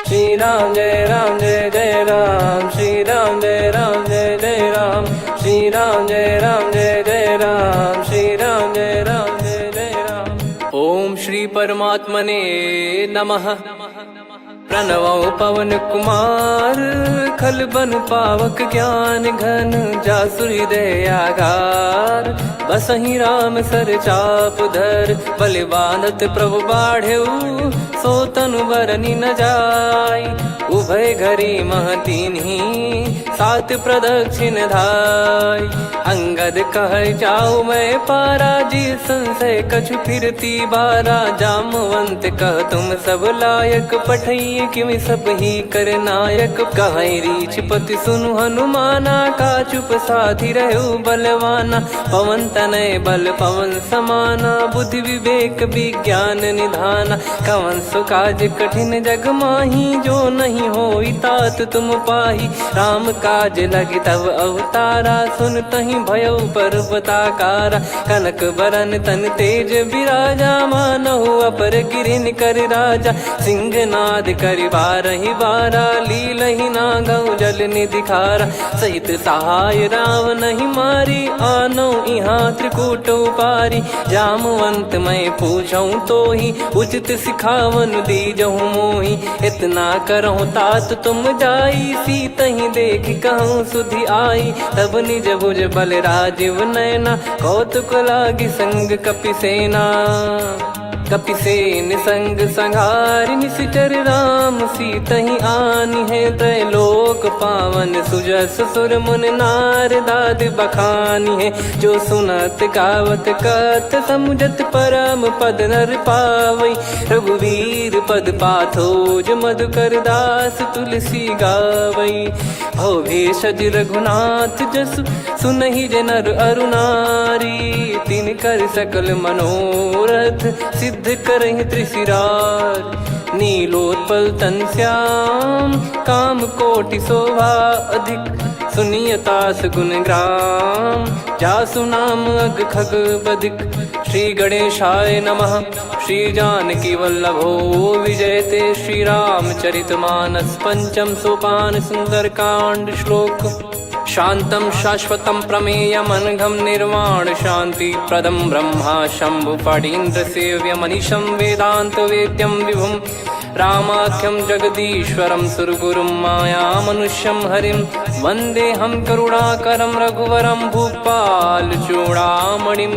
श्री राम जय जय राम, श्री राम जय जय राम, श्री राम जय जय राम, श्री राम जय जय राम। ओम श्री परमात्मने नमः। प्रणवो पवन कुमार, खल बन पावक ज्ञान घन, जासु हृदय आगार। बसहि राम सर चाप धर, बलि बांधत प्रभु बाढ़ेऊ, सो तनु बरनि न जाय। उभय घरी महतीन्ही, सात प्रदक्षिण धाय। अंगद कह जाऊ मैं पारा, जी संशय कछु फिरती बारा। जामवंत कह तुम सब लायक, पठई किमि सब ही कर नायक। कहीं रीछ पति सुनु हनुमाना, का चुप साधि रहु बलवाना। पवन तनय बल पवन समाना, बुद्धि विवेक विज्ञान निधाना। कवन सो काज कठिन जग माही, जो नहीं होई तात तुम पाही। राम काज लगी तब अवतारा, सुन तहि भयउ पर्वताकारा। कनक बरन तन तेज बिराजा, मानहु अपर गिरिन कर राजा। सिंहनाद करि बारहि बारा, लीलहि नागौ जल निधि खारा। सहित सहाय राम नहीं मारी, आनो इहाँ त्रिकूट उपारी। जामवंत मैं पूछऊँ तोहि, उचित सिखावन दीजहु मोहि। इतना करहु तात तुम जाई, सीतहि देख कहूँ सुधि आई। तब निज भुज बल राजीव नयना, कौतुक लागी संग कपिसेना। कपिसेन संग संघारि, निशिचर राम सीतहि आनी है। त्रैलोक पावन सुजस सुर मुन नार, दाद बखानी है। जो सुनत गावत कथ, समुझत परम पद नर पावई। रघुवीर पद पाथोज, मधुकर दास तुलसी गावई। भव भेषज रघुनाथ जसु, सुनहि जे नर अरु नारी। तिन कर सकल मनोरथ, सिद्ध करहि त्रिशिरार। नीलोत्पल तन श्याम, काम कोटि शोभा अधिक। सुनियतास गुण ग्राम, जासु नाम अग खग बदिक। श्री गणेशाय नमः। श्री जानकी वल्लभो विजयते, श्री रामचरित मानस। पंचम सोपान सुंदर कांड श्लोक। शांतं शाश्वतं प्रमेयमनघं, निर्वाण शांति प्रदं ब्रह्मा शंभु फणीन्द्र सेव्यमनिशं। वेदांत वेद्यं विभुं रामाख्यं जगदीश्वरं, सुरगुरुं माया मनुष्यं हरिं। वन्देऽहं करुणाकरं रघुवरं, भूपाल चूडामणिं।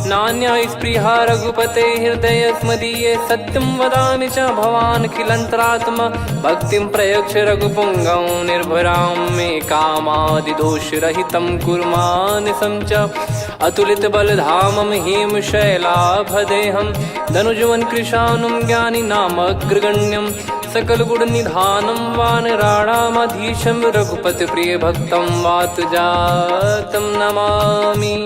नान्या स्पृहा रघुपते हृदय स्मदीये, सत्यं वदामि च भवान् खिलन्तरात्मा। भक्तिं प्रयच्छ रघुपुङ्गं, निर्भरां मे कामादिदोषरहितं कुर्मानिसं च। अतुलित बलधामं हेमशैलाभदेहं, धनुजवन कृशानुं ज्ञानी नामग्रगण्यं। सकल गुण निधानं वानराणामधीशं, रघुपति प्रिय भक्तं वातजातं नमामि।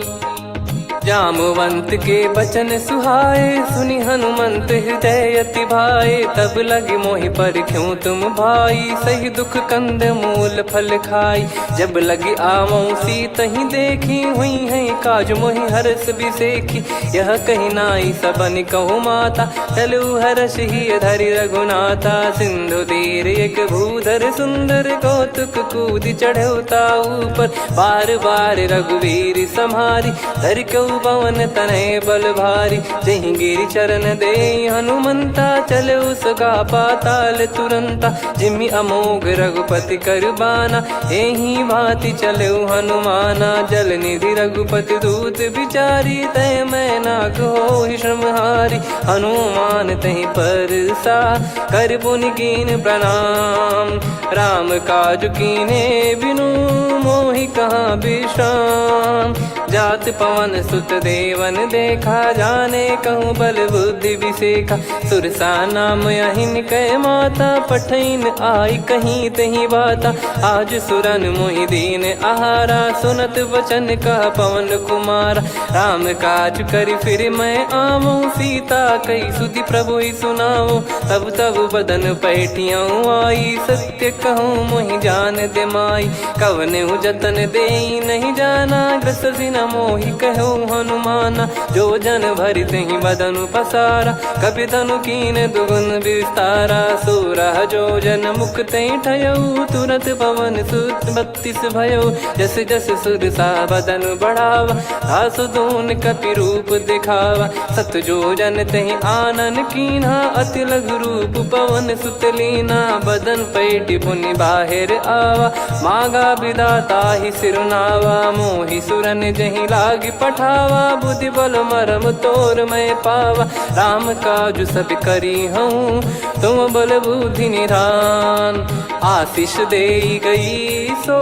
जामवंत के बचन सुहाए, सुनि हनुमंत हृदय अति भाए। तब लगे मोहि पर क्यों तुम भाई, सही दुख कंद मूल फल खाई। जब लगे आवऊं सीतहि देखी, हुई है काज मोहि हरस बिसेखी। यह कही नाई सबन कहु माता, चलु हरष ही धरि रघुनाथा। सिंधु तीर एक भूधर सुंदर, कौतुक कूद चढ़ौता ऊपर। बार बार रघुवीर सम्हारी, धर कऊ पवन तनय बल भारी। जहि गिरि चरण दे हनुमंता, चले उसका पाताल तुरंता। जिमि अमोघ रघुपति कर बाना, एहि भांति चले हनुमाना। जल निधि रघुपति दूत बिचारी, तय मैं नाग होहि श्रमहारी। हनुमान तहि परसा, कर पुनि कीन प्रणाम। राम काज कीने बिनु, मोहि कहाँ विश्राम। जात पवन सुत देवन देखा, जाने कहूँ बल बुद्धि विसेखा। सुरसा नाम अहिन कै माता, पठैन आई कहीं तही बाता। आज सुरन मोहि दीन आहारा, सुनत वचन कह पवन कुमारा। राम काज करि फिर मैं आवऊं, सीता कई सुधि प्रभु ही सुनाओ। तब तब बदन पैठियाँ आई, सत्य कहूँ मोहि जान दे माई। कवने जतन दे नहीं जाना, ग्रसि न मोहि कहो हनुमाना। जो जन भरि तेहि बदनु पसारा, कपि तनु कीन दुगुन विस्तारा। सोरा जो जन मुख तेहि ठयऊ, तुरत पवन सुत 32 भयऊ। जस जस सुरसा बदन बढ़ावा, आसु दून कपि रूप दिखावा। सत जो जन तेहि आनन कीन्हा, अति लघु रूप पवन सुत लीना। बदन पैटि पुनि बाहिर आवा, मागा विधाता ही सिरुनावा। मोहि सुरन जहि लागी पठावा, बुद्धि बल मरम तोर मैं पावा। राम काजु सब करी हूँ, तुम बल बुद्धि निधान। आशीष देई गई सो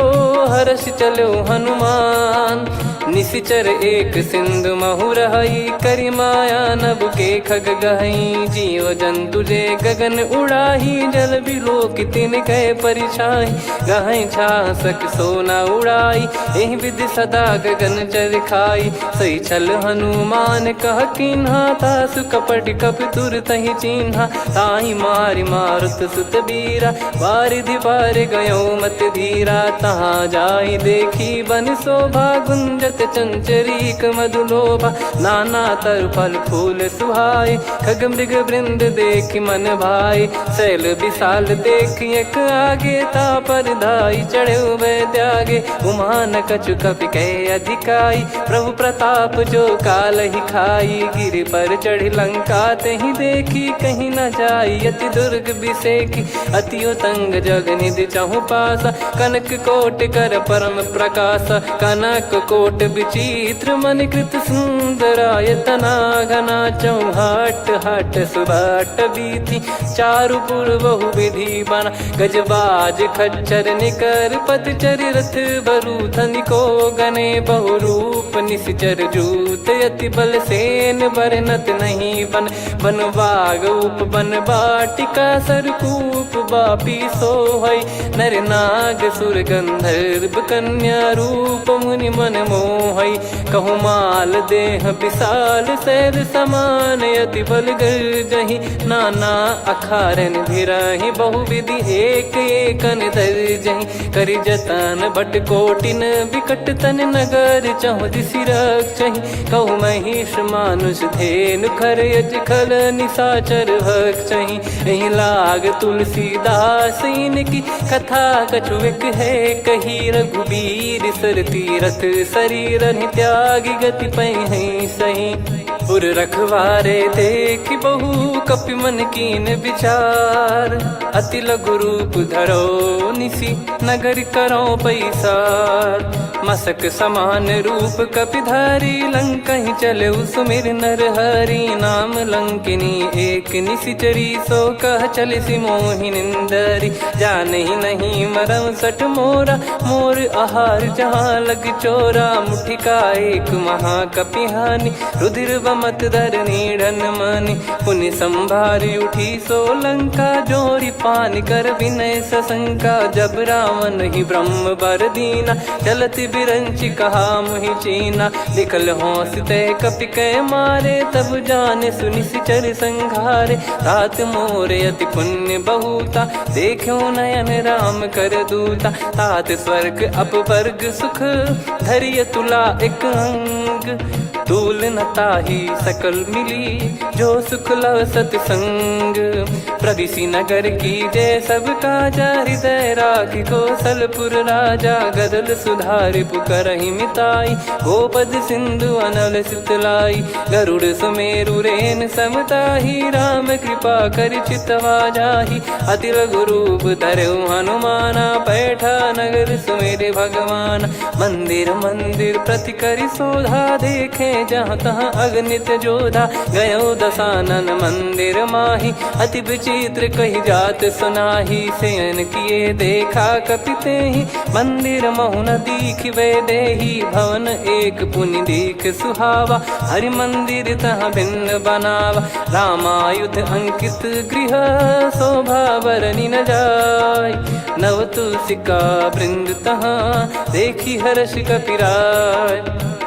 हर्ष चलो हनुमान। निशिचर एक सिंधु महु रहई, करी माया नभ के खग गहई। जीव जंतु जे गगन उड़ाही, जल बिलोक तिन कह परिछाई। गहई छासक सोना उड़ाई, एहि विधि सदा गगन चर खाई। सही छल हनुमान कह कीन्हा, तासु कपट कप तुर तहि चिन्हा। ताहि मारि मारुत सुत बीरा, वारिधि पार गयो मत धीरा। तहाँ जाई देखी बन शोभा, गुंजत चंचरीक मधुलोभा। नाना तर फल फूल सुहाए, खग मृग वृंद देख मन भाई। शैल विशाल देख एक आगे, तापर धाई चढ़े वै त्यागे। उमान कछु कपि कह अधिकाई, प्रभु प्रताप जो काल ही खाई। गिर पर चढ़ी लंका तेहि देखी, कहीं न जाई अति दुर्ग बिसेकी। अति उतंग जग निधि चहु पासा, कनक कोट कर परम प्रकाश। कनक कोट विचित्र मन कृत सुंदरायतना। घना चौहाट हाट सुबाट बीती, चारु पुर बहु विधि बना। गजबाज खच्चर निकर पतचर, रथ बरु धनिको गने। बहु रूप निशिचर जूत, अति बल सेन बरनत नहीं बन। बन बाग उप बन बाटिका, सरकूप बापी सोहई। नर नाग सुर गंधर्व कन्या, रूप मुनि मन मोहई। कहु माल देह विशाल, शैल समान अति बल गर्जहि। नाना अखारन भिरहि, बहु विधि एक एकन दर्जहि। करि जतन बट कोटिन, बिकट तन नगर चहु दिसि रक्षहि। कहु महिष मानुष धेनु, खर यज खल निशाचर भक्षहि। एहि लाग तुलसीदास इनकी, कथा कछु एक है कही। रघुबीर सर तीरथ शरीर, त्यागी गति पै सही। पुर रखवारे देख बहु, कपि मन कीन विचार। अति लघु रूप धरो निसी, नगर करो पैसार। मसक समान रूप कपि धारी, लंकहि चले सुमिर नर हरि। नाम लंकिनी एक निशिचरी, सो कह चलिसि मोहि निंदरी। जानहि नहीं मरम सठ मोरा, मोर आहार जहाँ लग चोरा। मुठिका एक महाकपिहानि, रुधिर बमत धरनी ढन मानि। पुनि संभारी उठी सो लंका, जोरी पान कर विनय सशंका। जब रावण ही ब्रह्म बर दीना, चलत बिरंचि कहा मुहि चीना। लिखल होंस ते कपि कै मारे, तब जाने सुनिशिचर संघारे। तात मोरे अति पुण्य बहुता, देखो नयन राम कर दूता। तात स्वर्ग अपवर्ग सुख, धरिय तुला एक अंग। तूल न ताहि सकल मिली, जो सुख लव सतसंग। प्रविशि नगर की जय सब काजा, हृदय राखि कौशलपुर राजा। गदल सुधारि पुकरहि मिताई, गोपद सिंधु अनल सितलाई। गरुड़ सुमेरु रेन समताहि, राम कृपा करि चितवा जाहि। अति लघु रूप धरऊ हनुमाना, पैठा नगर सुमेरे भगवान। मंदिर मंदिर प्रति करि शोधा, देखे जहाँ तहाँ अगणित जोधा। गयो दशानन मंदिर माही, अति विचित्र कही जात सुनाही। शयन किए देखा कपि तेहि, मंदिर महु न दीखिबे देहि। भवन एक पुनि दीख सुहावा, हरि मंदिर तहाँ भिन्न बनावा। रामायुध अंकित गृह, शोभा बरनि न जाय। नव तुलसी का वृंद तहाँ, देखी हर्ष कपिराय।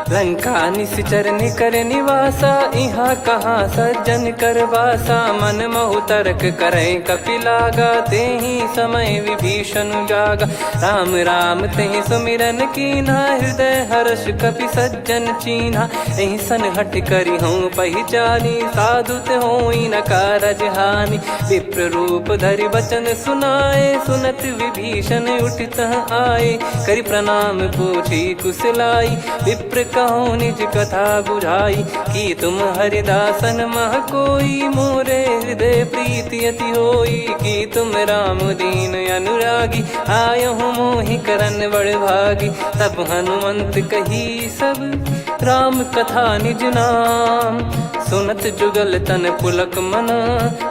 लंका निश्चर निकर निवासा, इहा कहाँ सज्जन कर वासा। मन महु तर्क करे कपिलागा, तेहि समय विभीषण जागा। राम राम तेहि सुमिरन कीन्हा, हृदय हर्ष कपि सज्जन चीन्हा। एहि सन हट करि हूँ पहिचानी, साधु ते होई न कारज हानि। विप्र रूप धरि वचन सुनाए, सुनत विभीषण उठित आए। करि प्रणाम पूछी कुशलाई, विप्र कहो निज कथा बुझाई। कि तुम हरिदासन मह कोई, मोरे हृदय प्रीति अति होई। कि तुम राम दीन अनुरागी, आयहु मोहि करन बड़ भागी। तब हनुमंत कही सब राम कथा निज नाम, सुनत जुगल तन पुलक मना,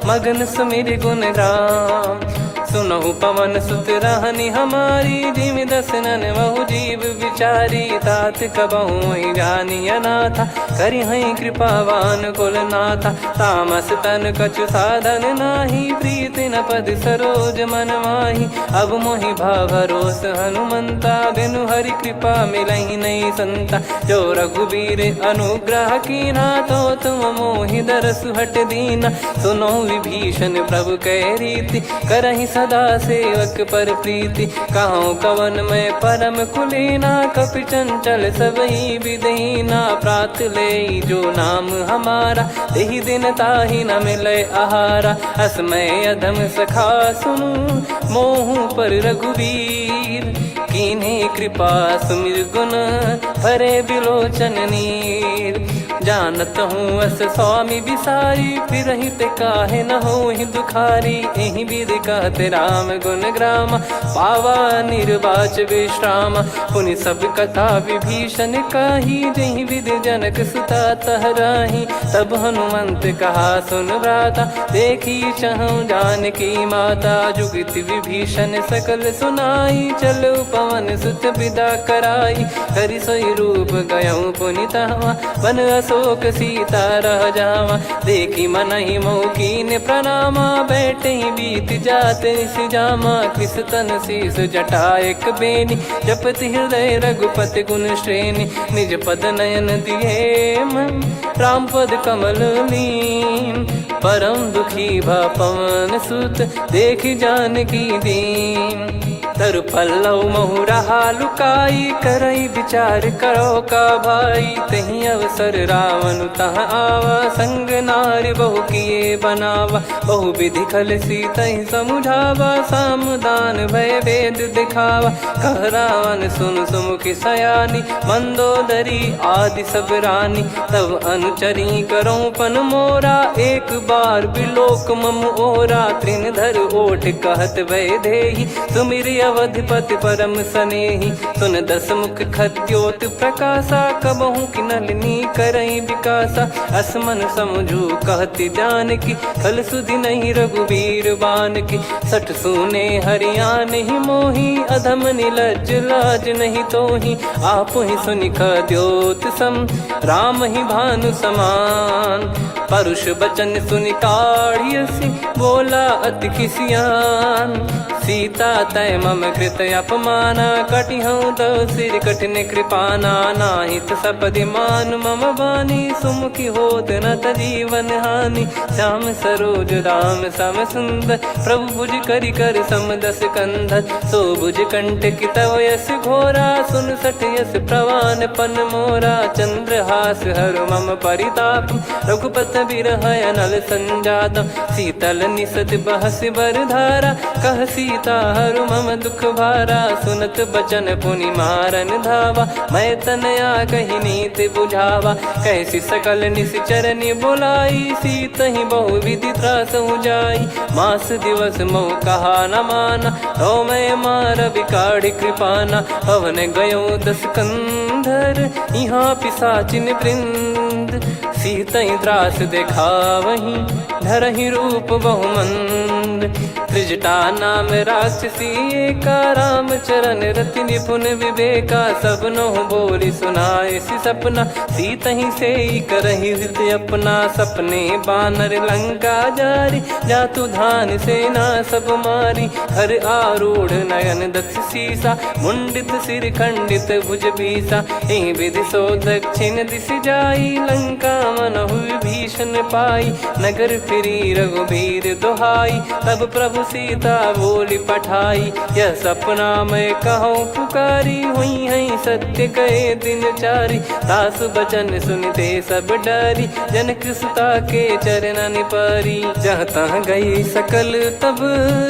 मगन सुमिर गुण राम। सुनहु पवन सुत रहनी हमारी, जिमि दसनन महु जीव विचारी। तात कबहु ही जानी अनाथा, करि हई कृपावान कुल नाथा। तामस तन कछु साधन नाही, प्रीति न पद सरोज मन माही। अब मोहि भरोस हनुमंता, बिनु हरि कृपा मिलहि नहीं संता। जो रघुबीर अनुग्रह कीन्हा, तो तुम मोहि दरसु हट दीना। सुनो विभीषण प्रभु कह रीति, करहि सदा सेवक पर प्रीति। कहूँ कवन में परम कुलीना, कपि चंचल सबही विदहीना। प्रात ले जो नाम हमारा, तेहि दिन ताहि न मिले आहारा। असमय अधम सखा सुनु, मोहु पर रघुवीर। कीन्हे कृपा सुमिर गुण, भरे बिलोचन नीर। जानत हूँ अस स्वामी बिसारी, फिरहि ते काहे न होहि दुखारी। एहि विधि कहते राम गुण ग्राम, पावा निर्वाच विश्राम। पुनि सब कथा विभीषण काही, जहि विधि जनक सुता तहराही। तब हनुमंत कहा सुन भ्राता, देखी चहु जानकी माता। जुगति विभीषण सकल सुनाई, चलो पवन सुत विदा कराई। करि सोई रूप गयऊँ पुनि तहवा, वन अशोक सीता रह जावा। देखी मनहि मोह कीन्ह प्रणामा, बैठे ही बीत जात निस जामा। कृस तन शीस जटा एक बेनी, जपति हृदय रघुपति गुण श्रेणी। निज पद नयन दिए मन, राम पद कमल लीन। परम दुखी भा पवन सुत, देखि जानकी दीन। तरु पल्लव महु रहा लुकाई, करई विचार करो का भाई। तहि अवसर रावण तह आवा, संग नारी बहु किए बनावा। बहु विधि खल सीतहि समुझावा, सामदान भय वेद दिखावा। कह रावण सुन सुमुखि सयानी, मंदोदरी आदि सब रानी। तब अनुचरी करो पन मोरा, एक बार बिलोक मम ओरा। तृण धर ओठ कहत भय देहि, सुमिर अवधिपति परम सनेहि। सुन दस मुख खद्योत प्रकाशा, कबहु कि नलिनी करई विकासा। असमन समझू कहति जानकी, खल सुधि नहीं रघुवीर बानकी। सठ सुने हरियाण ही मोही, अधम निलज्ज लाज नहीं तोही। आप ही सुनि खद्योत सम, राम ही भानु समान। परुष बचन सुनि काढ़ियसि, बोला अति किसियान। सीता तय मम कृत अपमाना, कटिहऊँ तो सिर कठिन कृपाना। नाहित सपदि मान मम बानी, सुमुखी होत न जीवन हानि। श्याम सरोज राम सम सुंदर, प्रभु भुज करि कर सम दस कंधर। सो भुज कंठ की तव यस घोरा, सुन सठ यस प्रवान पन मोरा। चंद्रहास हर मम परिताप, रघुपत बिरह अनल संजात। शीतल निसत बहस बर धारा, कह सीता हरु मम दुख भारा। सुनत बचन पुनि मारन धावा, मैं तनया कही नीति बुझावा। कैसी सकल निश्चरनि बुलाई, सीतहि बहु विधि त्रासहु जाई। मास दिवस मोह कहा न माना, तो मैं मार बिकाढ़ि कृपाना। पवन गयो दस कंधर, यहाँ पिशाचिन वृंद। मंद, सीतई त्रास देखावहीं धरहि रूप बहुमंद। त्रिजटा नाम राक्षसी एका, राम चरण रति निपुण विवेका। सबनो बोली सुनाए सि सपना, सीतहि से करहि हृत अपना। सपने बानर लंका जारी, जातु धान सेना सब मारी। हर आरूढ़ नयन दक्ष सीसा, मुंडित सिर खंडित भुज बीसा। ए विधि सो दक्षिण दिश जाई, लंका मनहु भीषण पाई। नगर फिरी रघुबीर दुहाई, तब प्रभु सीता बोली पठाई। यह सपना मैं कहूँ पुकारी, हुई है सत्य कहे दिन चारी। दास बचन सुनते सब डरी, जनक सुता के चरण परी। जहाँ तहाँ गई सकल तब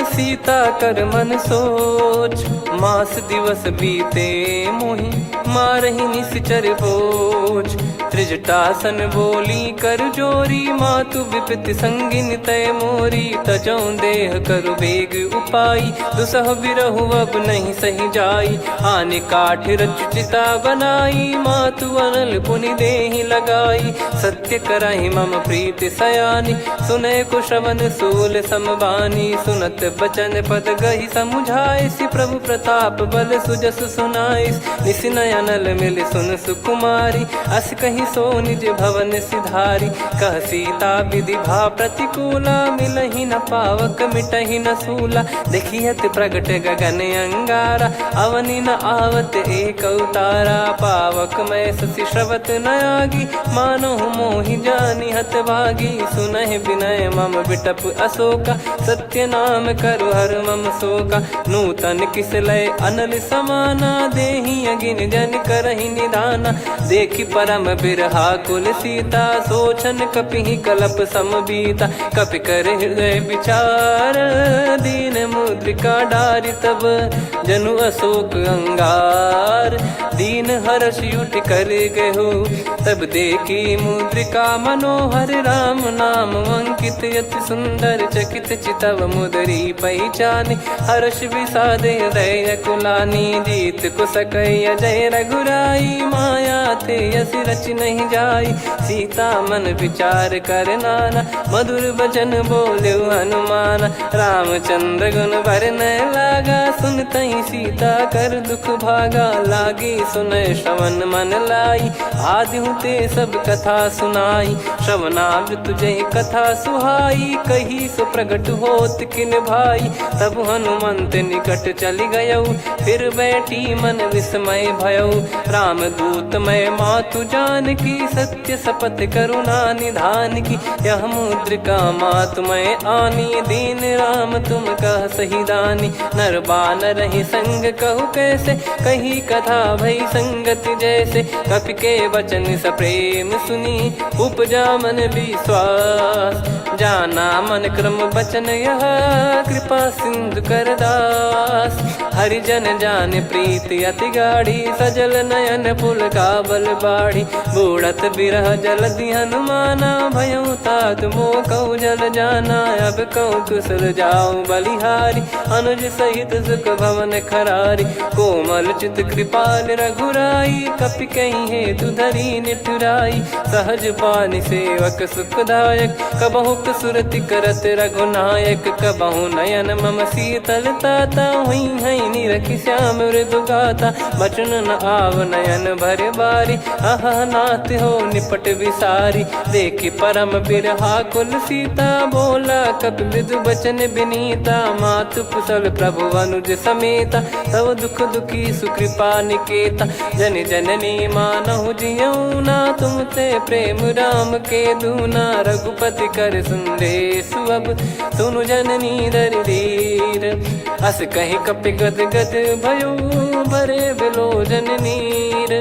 सीता कर मन सोच। मास दिवस बीते मोहि मारहि निश्चर बोझ। त्रिजटासन बोली कर जोरी, मातु विपत्ति संगिन तय मोरी। तजौ देह करु बेग उपाई, दुसह बिरहु अब नहीं सही जाई। आने काठ रचिता बनाई, मातु अनल पुनि देहि लगाई। सत्य करहि मम प्रीति सयानी, सुनय को श्रवण सूल समबानी। सुनत बचन पद गहि समुझाए, सि प्रभु प्रताप बल सुजस सुनाइस। निस नयनल मिल सुन सुकुमारी, अस कहि सो निज भवन सिधारी। कह सीता विधि भा प्रतिकूला, मिलहि न पावक मिटहि न सूला। देखियत प्रगट गगन अंगारा, अवनि न आवत एक अवतारा। पावक मैं शशि श्रवत न आगी, मानो मोहि जानि हत भागी। सुनहि विनय मम बिटप अशोका, सत्य नाम करु हर मम शोका। नूतन किस लय अनल समाना, देहि अगिन जन करहि निदाना। देखि परम बिरहा कुल सीता, सोचन कपिहि कलप समबीता। कपि कर हृदय विचार, दीन मुद्रिका डारि तब जनु अशोक अंगार। दीन हर्ष उठ कर गहु, तब देखी मुद्रिका मनोहर। राम नाम अंकित अति सुंदर, चकित चितव मुदरी पहचान। हर्ष विषाद हृदय कुलानी, जीत को सकय जय रघुराई। माया थे यस रच नहीं जाई, सीता मन विचार कर नाना। मधुर बचन बोले हनुमान, रामचंद्र गुण बरनै लागा। सुनतहि सीता कर दुख भागा, लागी सुनय श्रवण मन लाई। आदिहु ते सब कथा सुनाई, श्रवणामृत जय कथा सुहाई। कही सो प्रगट होत किन भाई, तब हनुमंत निकट चली गयौ। फिर बैठी मन विस्मय भयौ, राम दूत मैं मातु जानकी। सत्य शपथ करुणा निधान की, यह मुद्रिका मातु मैं आनी। दीन राम तुम कह सही दानी, नर बानर ही संग कहु कैसे। कही कथा भई संगति जैसे, कपि के वचन सप्रेम सुनी। उपजा मन विश्वास, जाना मन क्रम बचन यह। कृपा सिंधु कर दास, हरिजन जान प्रीति अति गाढ़ी। सजल नयन पुल काबल बाढ़ी, बूढ़त बिरह जल दी हनुमाना। भयउ तात मोह कहु जल जाना, अब कहु कुशल जाऊं बलिहारी। अनुज सहित सुख भवन खरारी, कोमल चित कृपाल रघुराई। कपि कहीं हेतु धरी निठुराई, सहज पानि सेवक सुखदायक। कबहु सुरति करत रघुनायक, कबहु नयन मम शीतल ताता। हुई है निरखि श्याम मृदु गाता, बचन न आव नयन भर बारी। आहा नाथ हो निपट विसारी, देखि परम बिरहा कुल सीता। बोला कपि मृदु बचन बिनीता, मातु कुशल प्रभु अनुज समेता। तव दुख दुखी सुकृपा निकेता, जन जननी मानहु जियऊ ना। तुम ते प्रेम राम के दूना, रघुपति कर संदेश अब सुनु जननी दर धीर। अस कहि कपि गद गद भयो, भरे बिलोचन नीर।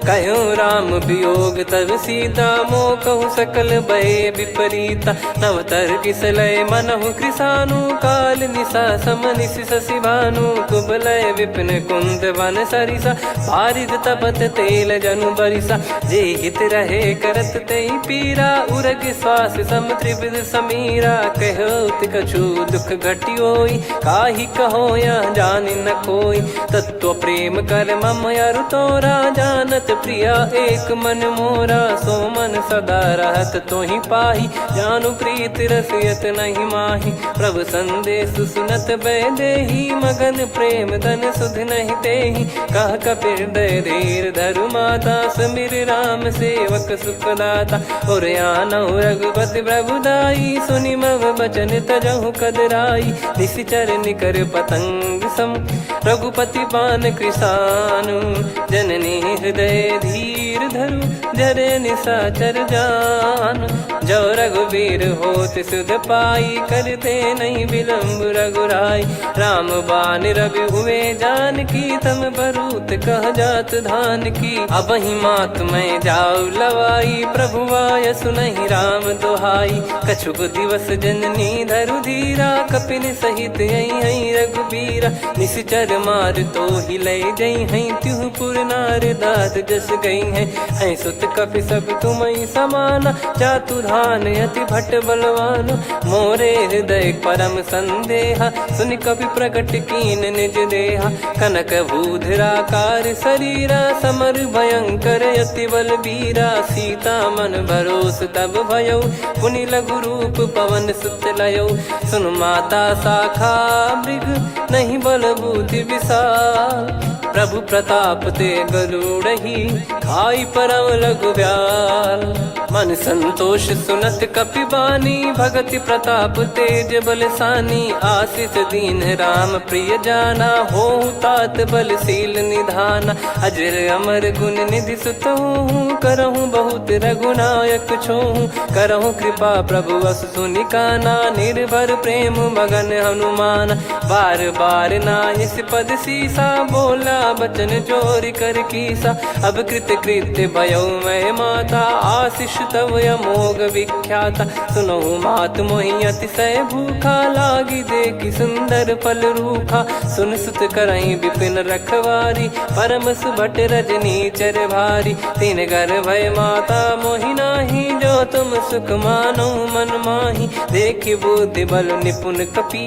कहो राम वियोग तब सीता, मोह कहु सकल भय विपरीता। नवतर किसलय मनहु कृसानु, काल निशा समनिशि शशि भानु। कुबलय विपिन कुंद वन सरिसा, पारिद तपत तेल जनु बरिसा। जे हित रहे करत तेहि पीरा, उरग श्वास सम त्रिविध समीरा। कहो कछु दुख घटियोई, काहि कहो या जान न कोई। तत्व प्रेम कर मम अरु तोरा, जानत प्रिया एक मन मोरा। सो मन सदा रहत तो ही पाही, जानु प्रीत रसियत नहीं माही। प्रभु संदेश सुनत बैदेही, मगन प्रेम धन सुध नहीं तेही। कह कपिर दय धीर धरु माता, समिर राम सेवक सुखदाता। और आनौ रघुपति प्रभुदाई, सुनि मव बचन तजहु कदराई। निशिचर निकर पतंग सम, रघुपति पान कृसानु। जननी हृदय धीर धरु, जरे निशाचर जान। जो रघुवीर होत सुध पाई, करते नहीं विलम्ब रघुराई। राम बान रवि हुए जानकी, तम बरूत कह जात धान की। अब ही मात मैं जाऊ लवाई, प्रभु आय सुनहि राम दोहाई। कछुक दिवस जननी धरु धीरा, कपिन सहित यही रघुबीरा। निशिचर मार तो ही ले जई हैं, त्युह पुर नार दाद जस गई हैं। सुत कपि सब तुमहि समाना, जातु धान अति भट बलवान। मोरे हृदय परम संदेहा, सुनि कपि प्रकट कीन निज देहा। कनक भूधराकार शरीरा, समर भयंकर अति बलबीरा। सीता मन भरोस तब भयउ, पुनि लघु रूप पवन सुत लयउ। सुन माता शाखा मृग, नहीं बल बुद्धि विशाल। प्रभु प्रताप ते गरुड़ही, खाई परम लघु ब्याल। मन संतोष सुनत कपि बानी, भगति प्रताप तेज बलसानी। आशीष दीन राम प्रिय जाना, होहु तात बलशील निधाना। अजर अमर गुण निधि सुतहु, करहु बहुत रघुनायक छोहु। करहु कृपा प्रभु अस सुनि काना, निर्भर प्रेम मगन हनुमान। बार बार नायस पद सीसा, बोला बचन चोरी कर कीसा। अब कृत कृत्य भयउ मैं माता, आशीष तव अमोघ विख्याता। सुनहु मात मोहि अतिशय भूखा, लागी देखि सुंदर फल रूखा। सुन सुत करहि विपिन रखवारी, परम सुभट रजनी चर भारी। तीन घर भय माता मोहि नाही, जो तुम सुख मानो मन माही। देखि बुद्धि बल निपुण कपि,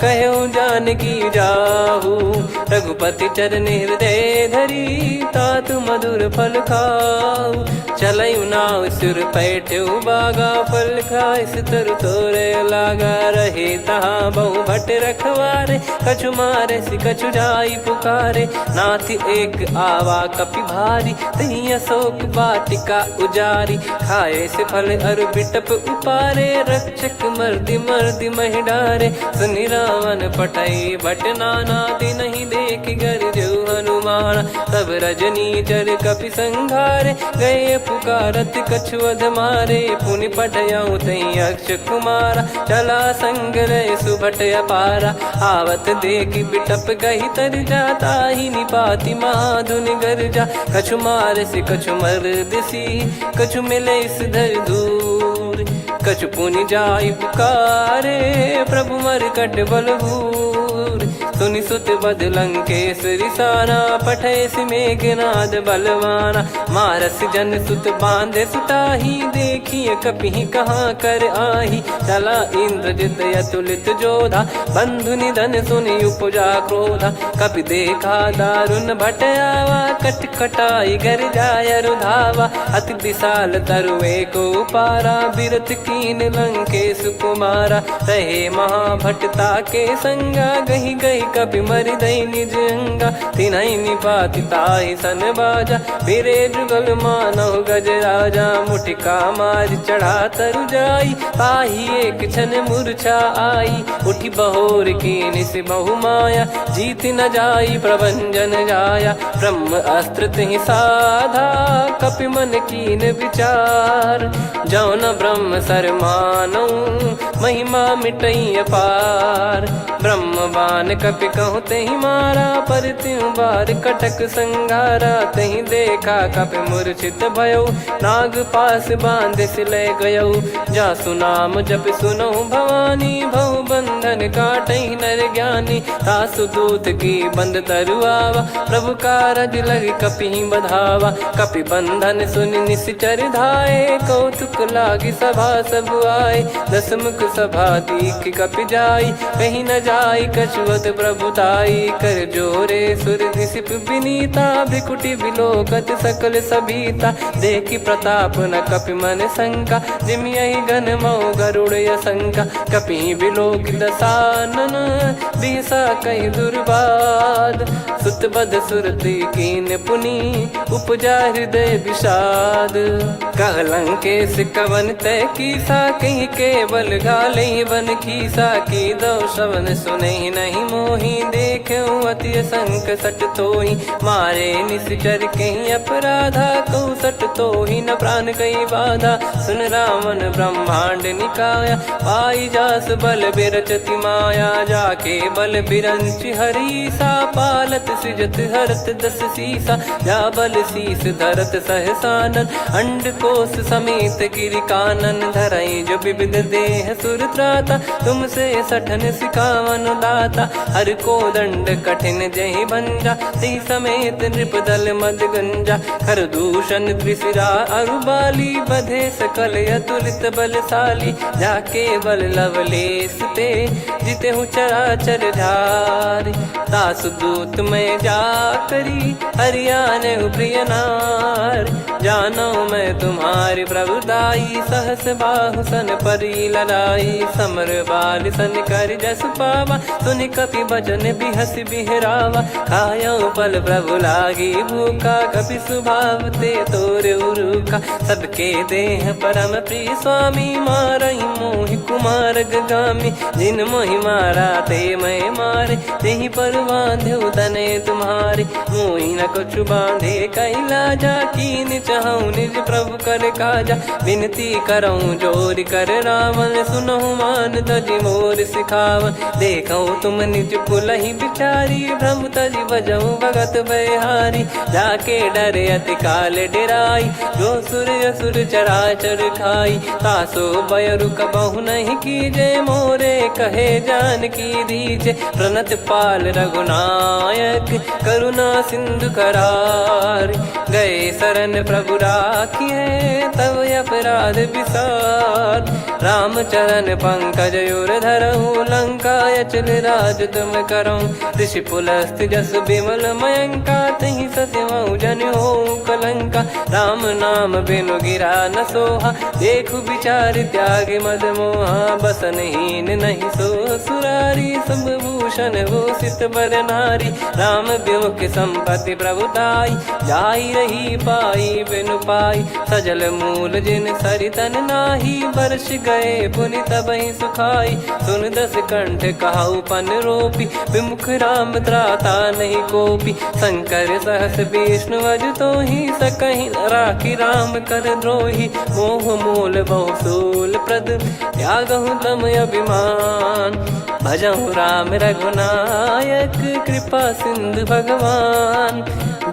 कहु जानकी जाहु। रघुपति चरण हृदय धरी, तात मधुर फल खाऊ। चलयु नाव सुर पैठ्यु बागा, फल खाइस तरु तोरे लागा। रहे तहाँ बहु भट रखवारे, कछु मारे सि कछु जाई पुकारे। नाथ एक आवा कपि भारी, तही अशोक वाटिका उजारी। खाए से फल अरु बिटप उपारे, रक्षक मर्दि मर्दि महि डारे। सुनि रावण पटई भट नाना, तिनहि देखि गरजु हनुमान। तब रजनी चर कपि संघारे, गए पुकारत कछु अध मारे। पुनि पटयउ तई अक्ष कुमारा, चला संग रहे सुभट अपारा। आवत देखि बिटप गही तर जाता, ही निपाति महाधुनि गर्जा। कछु मार से कछु मर्दिसी, कछु मिले इस धर दूर। कछु पुनि जाई पुकारे, प्रभु मरकट बलभूर। सुनि सुत बद लंकेश्वरी साना, पठय मेघनाद बलवाना। मारस जन सुत बांधे सुताही, देखिए कपि कहाँ कर आही। चला इंद्रजित अतुलित जोधा, बंधु निधन सुनि उपजा क्रोधा। कपि देखा दारुण भट आवा, कट कटाई गर जाय रुधावा। अति विशाल तरुए को पारा, बिरत कीन लंकेश कुमारा। रहे महाभटता के संगा, गही गही कपि मरि दई निज अंगा। तिन्हि निपाति ताहि सन बाजा, फिरे जुगल मानव गज राजा। मुटिका मार चढ़ा तरु जाई, ताहि एक क्षण मूर्छा आई। उठि बहोर कीन से बहु माया, जीत न जाई प्रभंजन जाया। ब्रह्म अस्त्र तिहि साधा, कपि मन कीन विचार। जौ न ब्रह्म सर मानौ, महिमा मिटई अपार। ब्रह्म बान कपि कहु तहि मारा, पर त्यों बार कटक संगारा। तहि देखा कपि मूर्छित भयउ, नाग पास बांध सिले गयउ। जासु नाम जप सुनहु भवानी, भव बंधन काटहि नर ज्ञानी। तासु दूत की बंद तरुआवा, प्रभु कारज लग कपि बधावा। कपि बंधन सुनि निश्चर धाये, कौतुक लागी सभा सब आए। दस मुख सभा दीख कपि जाई, कहीं न जाई कछुवत प्रभुताई। कर जोरे सुर दिसिप विनीता, भ्रिकुटि बिलोकत सकल सबीता। देखि प्रताप न कपि मन शंका, जिमियहि गन मऊ गरुड़ असंका। कपि बिलोक दसानन, बिहसा कहि दुर्वाद। सुत बध सुरति कीन पुनि, उपजा हृदय विषाद। कहलंकेश कवन तय कीसा, कहीं केवल गाले बन खीसा। की दो श्रवण सुने नहीं मोही, देखे अति संक सट तोही। मारे निश्चर कहीं अपराधा, कहूँ सट तोही न प्राण कहीं बाधा। सुन रावण ब्रह्मांड निकाया, पाई जास बल बिरचति माया। जाके बल बिरंच हरीसा, पालत सृजत हरत दस सीसा। जा बल शीस धरत सहसानन, अंड कोश समेत गिरि कानन। धरई जो विविध देह सुर त्राता, तुमसे सठन सिखावन दाता। हर को दंड कठिन जहि भंजा, ती समेत नृप दल मद गंजा। खर दूषण त्रिशिरा अरुबाली, बधे सकल अतुलित बलशाली। जाके बल लवलेस ते, जिते हूँ चराचर धारी। दास दूत में जा करी, हरियाने प्रिय नार। जानो मैं तुम्हारी प्रभुताई, सहस बाहु सन परी लड़ाई। समर बाल सन कर जस पावा, सुनि कपि भजन बिहस बिहरावा। खायो पल प्रभु लागी भूखा, कपि स्वभाव ते तोर उरुखा। सबके देह परम प्रिय स्वामी, मारई मोहि कुमार गगामी। जिन मोहि मारा ते मैं मारे, तेहि पर बांधो तने तुम्हारे। मोहि न कुछ बांधे कैलाजा, कीन चाहूँ निज प्रभु कर काजा। विनती करऊँ जोर कर रावण, सुनहु मान तजि मोर सिखावन। देखऊँ तुम निज पुलहि बिचारी, भ्रम तजि बजऊँ भगत बहारी। जाके डरे अति काल डेराई, जो सुर असुर चराचर खाई। तासो बयरु कबहु नहीं कीजे, मोरे कहे जान की दीजे। प्रणत पाल रघुनायक, करुणा सिंधु करार। गए शरण प्रभु राखिए, तब अपराध विसार। राम चरण पंकज उर धरऊँ, लंका अचल राज तुम करऊँ। ऋषि पुलस्त जस विमल मयंका, तहि सत्यमऊ जन हो कलंका। राम नाम बिनु गिरा न सोहा, देखु विचार त्याग मद मोहा। बसनहीन नहीं सो सुरारी, सब भूषण भूषित बर नारी। राम विमुख संपत्ति प्रभुताई, जाई रही पाई बिनु पाई। सजल मूल जिन सरितन नाही, वर्ष गए पुनि तबहि सुखाई। सुन दस कंठ कहाऊ पन रोपी, विमुख राम त्राता नहीं कोपी। शंकर सहस विष्णु अज तोहि, सकहि न राखी राम कर द्रोही। मोह मूल बहु सूल प्रद, त्यागहु तम अभिमान। भजहु राम रघुनायक, कृपा सिंधु भगवान।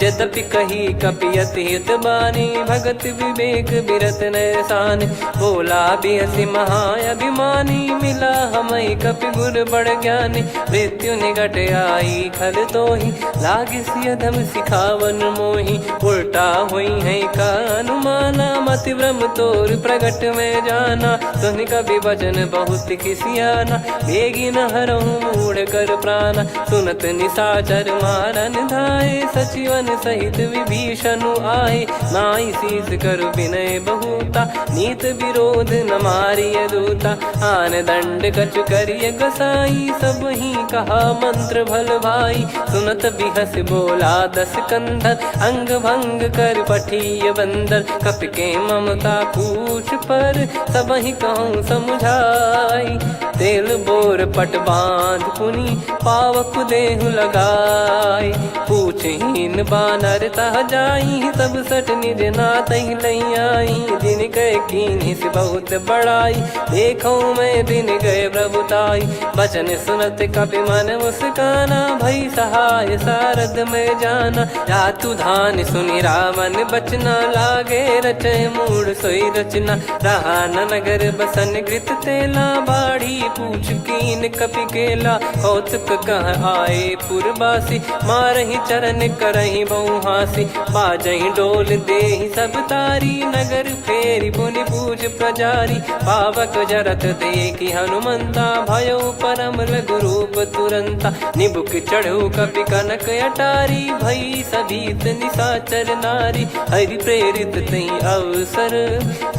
यद्यपि कही कपियति हित बानी, भगत विवेक बिरत नैसान। बोला बिहसि महाअभिमानी, मिला हमई कपि गुर बड़ ज्ञानी। मृत्यु निकट आई खल तोहि, लागिसि अधम सिखावन मोहि। उल्टा हुई है का अनुमाना, मति भ्रम तोर प्रगट में जाना। सुन कवि वचन बहुत खिसियाना, बेगी न हरहु मूढ़ कर प्राणा। सुनत निशाचर मारन धाये, सचिवन सहित विभीषणु आए। नाई शीस कर विनय बहुता, नीत विरोध न मारिय दूता। आन दंड कछु करिय गसाई, सब ही कहा मंत्र भल भाई। सुनत बिहस बोला दस कंधर, अंग भंग कर पठिय बंदर। कपि के ममता पूछ पर, सब ही कहूँ समुझाई। तेल बोर पट बांध पुनि, पावक देहु लगाई। पूछहीन बानर तह जाई, सब सट निज नातहि लई आई। दिन गए कीन्ही से बहुत बड़ाई, देखो मैं दिन गए प्रभुताई। बचन सुनत कपि मन मुस्काना, भई सहाय सारद में जाना। जातु धान सुनि रावण बचना, लागे रचय मूढ़ सोई रचना। रहा न नगर बसन घृत तेला, बाढ़ी पूछ कीन कपि केला कौतुक कह आए पुरबासी मारही चरण करही बहु हासी बाजही डोल देहि सब तारी नगर फेरी पुनि पूज प्रजारी पावक जरत देखी हनुमंता भयो परम लघु रूप तुरंता निबुक चढ़ू कपि कनक अटारी भई सभीत निशाचर नारी हरि प्रेरित तई अवसर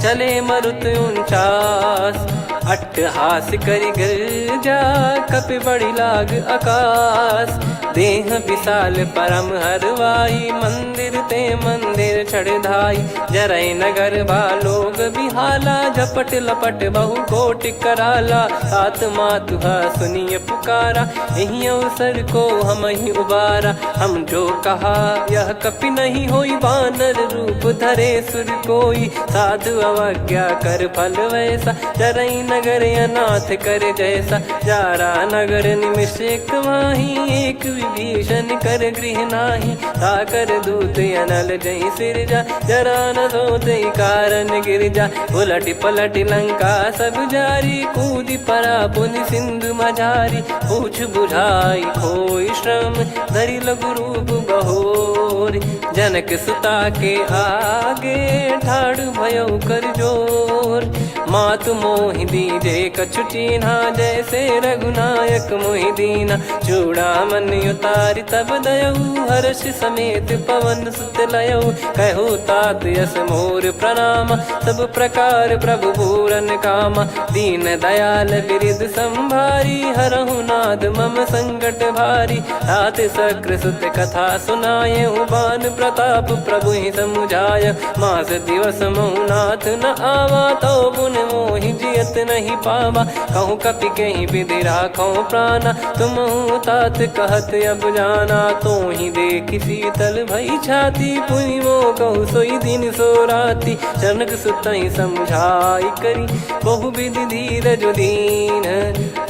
चले मरुत 49 अट्टहास करि गिरजा कपि बड़ी लाग आकाश देह विशाल परम हरवाई मंदिर ते मंदिर चढ़ाई जरई नगर बालोग बिहाला झपट लपट बहु कोट कराला सात मातुहा सुनिय पुकारा यही अवसर को हम ही उबारा हम जो कहा यह कपि नहीं होई बानर रूप धरे सुर कोई साधु अवज्ञा कर फल वैसा जरई नगर अनाथ कर जैसा जारा नगर निमिष एक माही एक विभीषण कर गृह नाही ताकर दूत अनल जय सिरजा जरा न सोते कारण गिरजा उलट पलट लंका सब जारी कूदी परा पुनि सिंधु मझारी पूछ बुझाई खोई श्रम धरि लघु रूप बहोरी जनक सुता के आगे ठाड़ भयो कर जोर मातु मोहि दीजे कछु चीन्हा जैसे रघुनायक मोहि दीना चूड़ामन उतारि तब दयऊ हर्ष समेत पवन सुत लयऊ कहु तात यस मोर प्रणाम सब प्रकार प्रभु पूरन कामा दीन दयाल बिरिद संभारी हरहु नाद मम संकट भारी तात सक्र सुत कथा सुनाये बान प्रताप प्रभु ही समुझाय मास दिवस महु नाथ न आवा तो पुन मोहि जियत नहीं पावा कहूँ कपि कहीं विधि राखो प्राणा तुम तात कहत अब जाना तो ही देख शीतल भई छाती पुनि मो कहु सोई दिन सो राती जनक सुतई समझाई करी बहु विधि धीरज दीन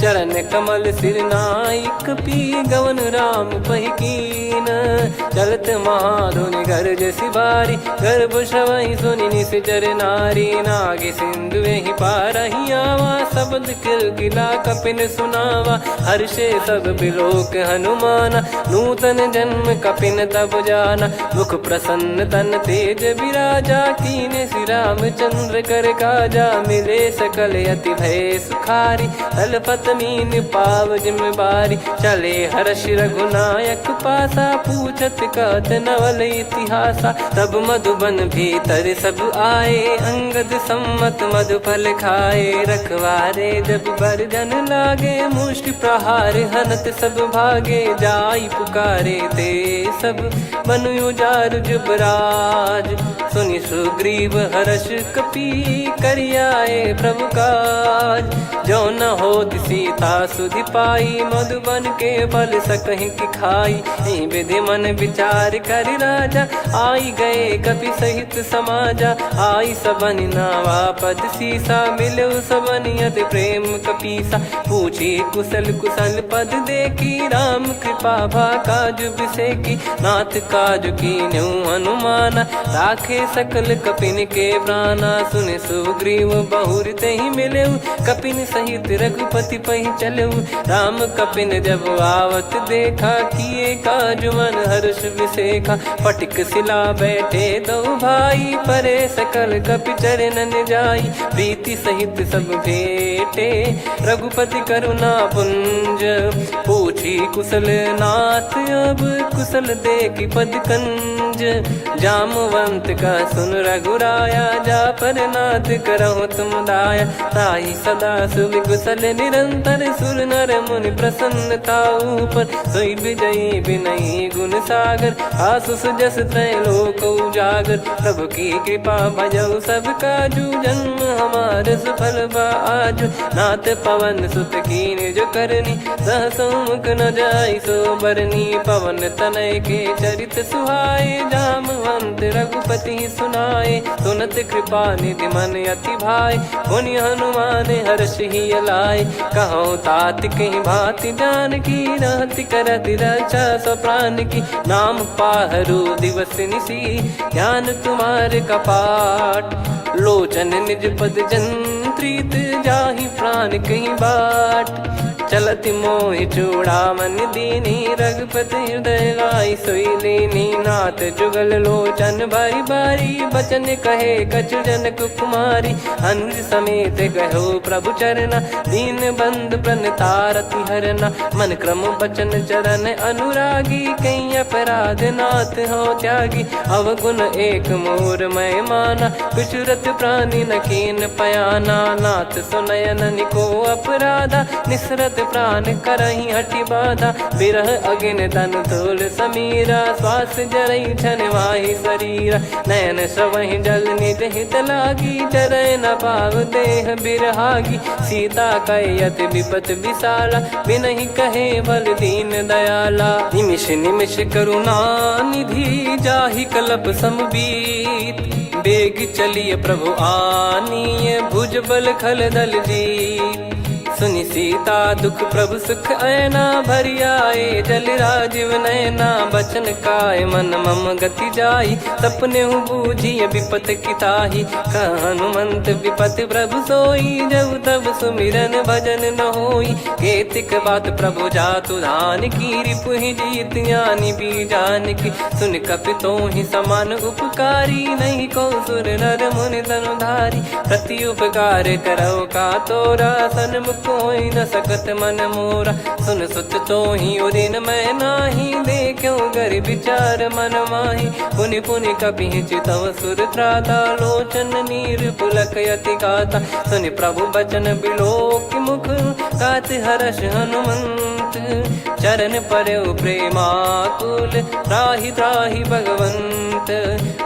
चरण कमल सिर नाइक पी गवन राम पहिकीन चलत महाधुनि गर्ज सिबारी गर्भ श्रवहि सुनि निश्चर नारी नागे सिंधु ही पारही आवा शब्द किलकिला कपिन सुनावा हर्षे सब बिलोक हनुमाना नूतन जन्म कपिन तब जाना मुख प्रसन्न तन तेज विराजा कीने श्री रामचंद्र कर काजा मिले सकल अति भय सुखारी तलपत मीन पाव जिम्मेवारी चले हर्ष रघुनायक पासा पूछत कहत नवल इतिहासा तब मधुबन भीतर सब आए अंगद सम्मत मधुफल खाए रखवारे जब बरजन लागे मुष्टि प्रहार हनत सब भागे जाई पुकारे ते सब मनु उजार जुबराज सुनि सुग्रीव हर्ष कपि करियाए प्रभु काज जो न हो सीता सुधि पाई मधुबन के फल सकहि की खाई विधि मन विचार कर राजा आई गए कपि सहित समाजा आई सबन नावा पद सीसा मिलो सबनियत प्रेम कपीसा पूछी कुशल कुशल पद देखी राम कृपा भा काज बिसेकी नाथ काज की न्यू हनुमाना राखे सकल कपिन के प्राणा सुन सुग्रीव बहुर ते ही मिले कपिन सहित रघुपति पही चले राम कपिन जब आवत देखा किए काज मन हर्ष विसेखा पटिक सिला बैठे दो भाई परे सकल कपि चरणन जाई प्रीति सहित सब भेटे रघुपति करुणा पुंज पूछी कुशल नाथ अब कुशल देखी पद कंज जामवंत का सुन रघुराया जा पर नाथ करहु तुम दाया ताई सदा सुभि कुशल निरंतर सुर नर मुनि प्रसन्नता ऊपर सोई विजयी विनयी गुण सागर आसु सुजस त्रैलोक उजागर प्रभु की कृपा भजऊ सब काजू जन्म हमार सफल बाजू नाथ पवन सुत कीन जो करनी सहसो मुख न जाई सो बरनी पवन तनय के चरित सुहाए जामवंत रघुपति सुनाए सुनत कृपा निधि मन अति भाई पुनि हनुमान हर्ष ही लाए कहो तात कहीं भांति जान की रहति करति रक्षा सो प्राण की नाम पाहरू दिवस निसी ध्यान तुम्हारे कपाट लोचन निज पद जन प्रीत जाहि प्राण कहीं बाट। चलत मोहि चूड़ामन दीनी रघुपति हृदय लाई सोई लीनी। नाथ जुगल लोचन बारी बारी बचन कहे कछु जनक कुमारी। हंस समेत गहो प्रभु चरना दीन बंद प्रणतारति हरना। मन क्रम बचन चरण अनुरागी कहीं अपराध नाथ हो त्यागी। अवगुण एक मोर मैं माना विचुरत प्राणी न कीन पयाना। नाथ सुनयन निको अपराधा निसरत प्राण करही हटि बाधा। बिरह अगिन तन तोल समीरा श्वास जरई छन वाहि शरीरा। नयन सवहि जल निज हित लागी चरय न पाव देह बिरहागी। सीता कयत विपत विशाला बिनहि कहे बल दीन दयाला। निमिष निमिष करुणा निधि जाहि कलप समबीत। बेग चलिए प्रभु आनीय भुज बल खल दल जीत। सुनि सीता दुख प्रभु सुख ऐना भरि आए जल राजीव नैना। बचन काय मन मम गति जाई सपने बूझी विपत किताही। हनुमंत विपत प्रभु सोई जब तब सुमिरन भजन न होई। केतिक बात प्रभु जातु धान की रिपुहि जीत ज्ञानी बीजान की। सुन कपितो ही समान उपकारी नहीं को सुर नर मुनि तनुधारी। प्रति उपकार करो का तोरा सन्मुख कोई न सकत मन मोरा। सुन सुत तो ही उदिन मैं नाही देखो गर विचार मन माही। पुनि पुनि कपि चितव सुर त्राता लोचन नीर पुलक यति गाता। सुनि प्रभु बचन बिलोक मुख गात हर्ष हनुमंत। चरण परयो प्रेमाकुल त्राहि त्राहि भगवंत।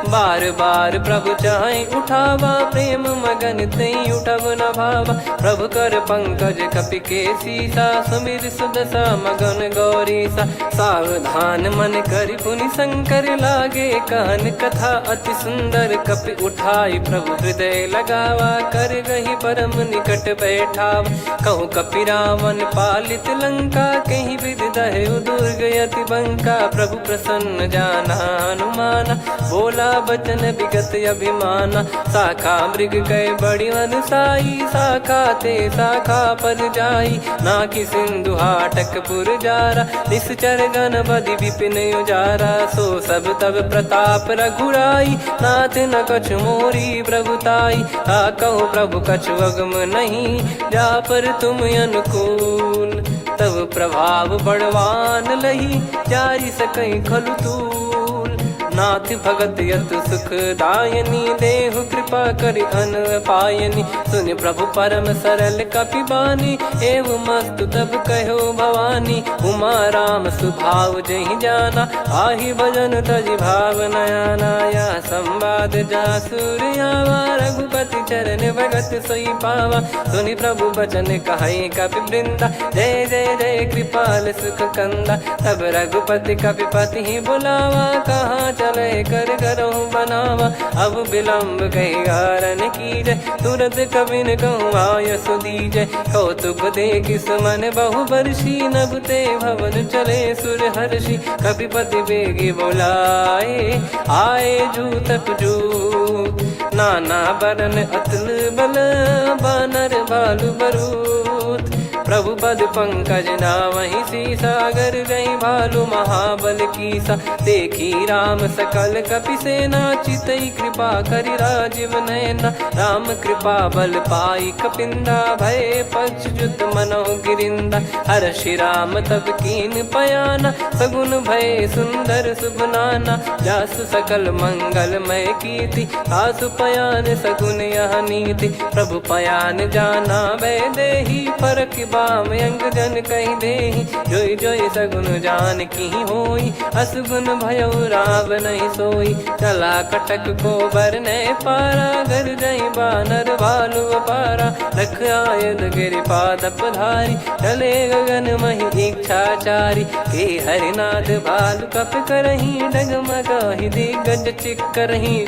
बार बार प्रभु चाहे उठावा प्रेम मगन तई उठब न भावा। प्रभु कर पंकज कपि के सीसा सुमिर सुदशा मगन गौरीसा। सावधान मन करि पुनि शंकर लागे कहन कथा अति सुंदर। कपि उठाई प्रभु हृदय लगावा कर गही परम निकट बैठावा। कहूँ कपि रावण पालित लंका कहीं विधि दहु दुर्ग यति बंका। प्रभु प्रसन्न जाना हनुमाना बोला बचन विगत अभिमाना। शाखा मृग गए बड़ी अनुसाई शाखा ते शाखा पर जाई। ना कि सिंधु हाटक पुर जारा निश्चर गण बदि विपिन उजारा। सो सब तब प्रताप रघुराई नाथ न कछु मोरी प्रभुताई। कहूँ प्रभु कछु अगम नहीं जा पर तुम अनुकूल। तब प्रभाव बड़वान लही जारी सकई खलु तूल। नाथ भगत यत सुख दायनी देहु कृपा करि अन पायनी। सुन प्रभु परम सरल कपि बानी एवं मस्तु तब कहो भवानी। उमा राम सुभाव जहि जाना आहि भजन तजि भाव नयाना। या संवाद जासुर आवा रघुपति चरण भगत सोई पावा। सुनि प्रभु बचन कहे कपि वृंदा जय जय जय कृपाल सुख कंदा। तब रघुपति कपि पति ही बुलावा कहाँ चले कर करहु बनावा। अब विलम्ब कही कारण कीजय तुरंत कबिन कहूँ आयस दीजय। कौतुक देख सुमन बहु बरसी नभ ते भवन चले सुर हर्षि। कपिपति बेगी बोलाए आए जूतक जूत। नाना बरन अतुल बल बानर भालु बरूत। प्रभु पद पंकज नावहि सीसागर गई भालु महाबल कीसा। देखी राम सकल कपि सेना चितई कृपा करि राजीव नयना। राम कृपा बल पाई कपिंदा भय पक्ष जुत मनो गिरिंदा। हर्षि राम तब कीन पयाना सगुन भय सुंदर सुभनाना। जासु सकल मंगलमय कीर्ति आसु पयान सगुन यह नीति। प्रभु पयान जाना वै देही फरक बाम अंग जन कहीं देही। जोई जोई सगुन जान की होई असगुन भयो राव नहीं सोई। चला कटक को बरने पारा घर जई बानर भालु पारा। रख आयद गिरि पाद पधारी चले गगन मही इच्छाचारी। के हरिनाथ भालु कप करही डगमगाहि दिग्गज चिक्करही।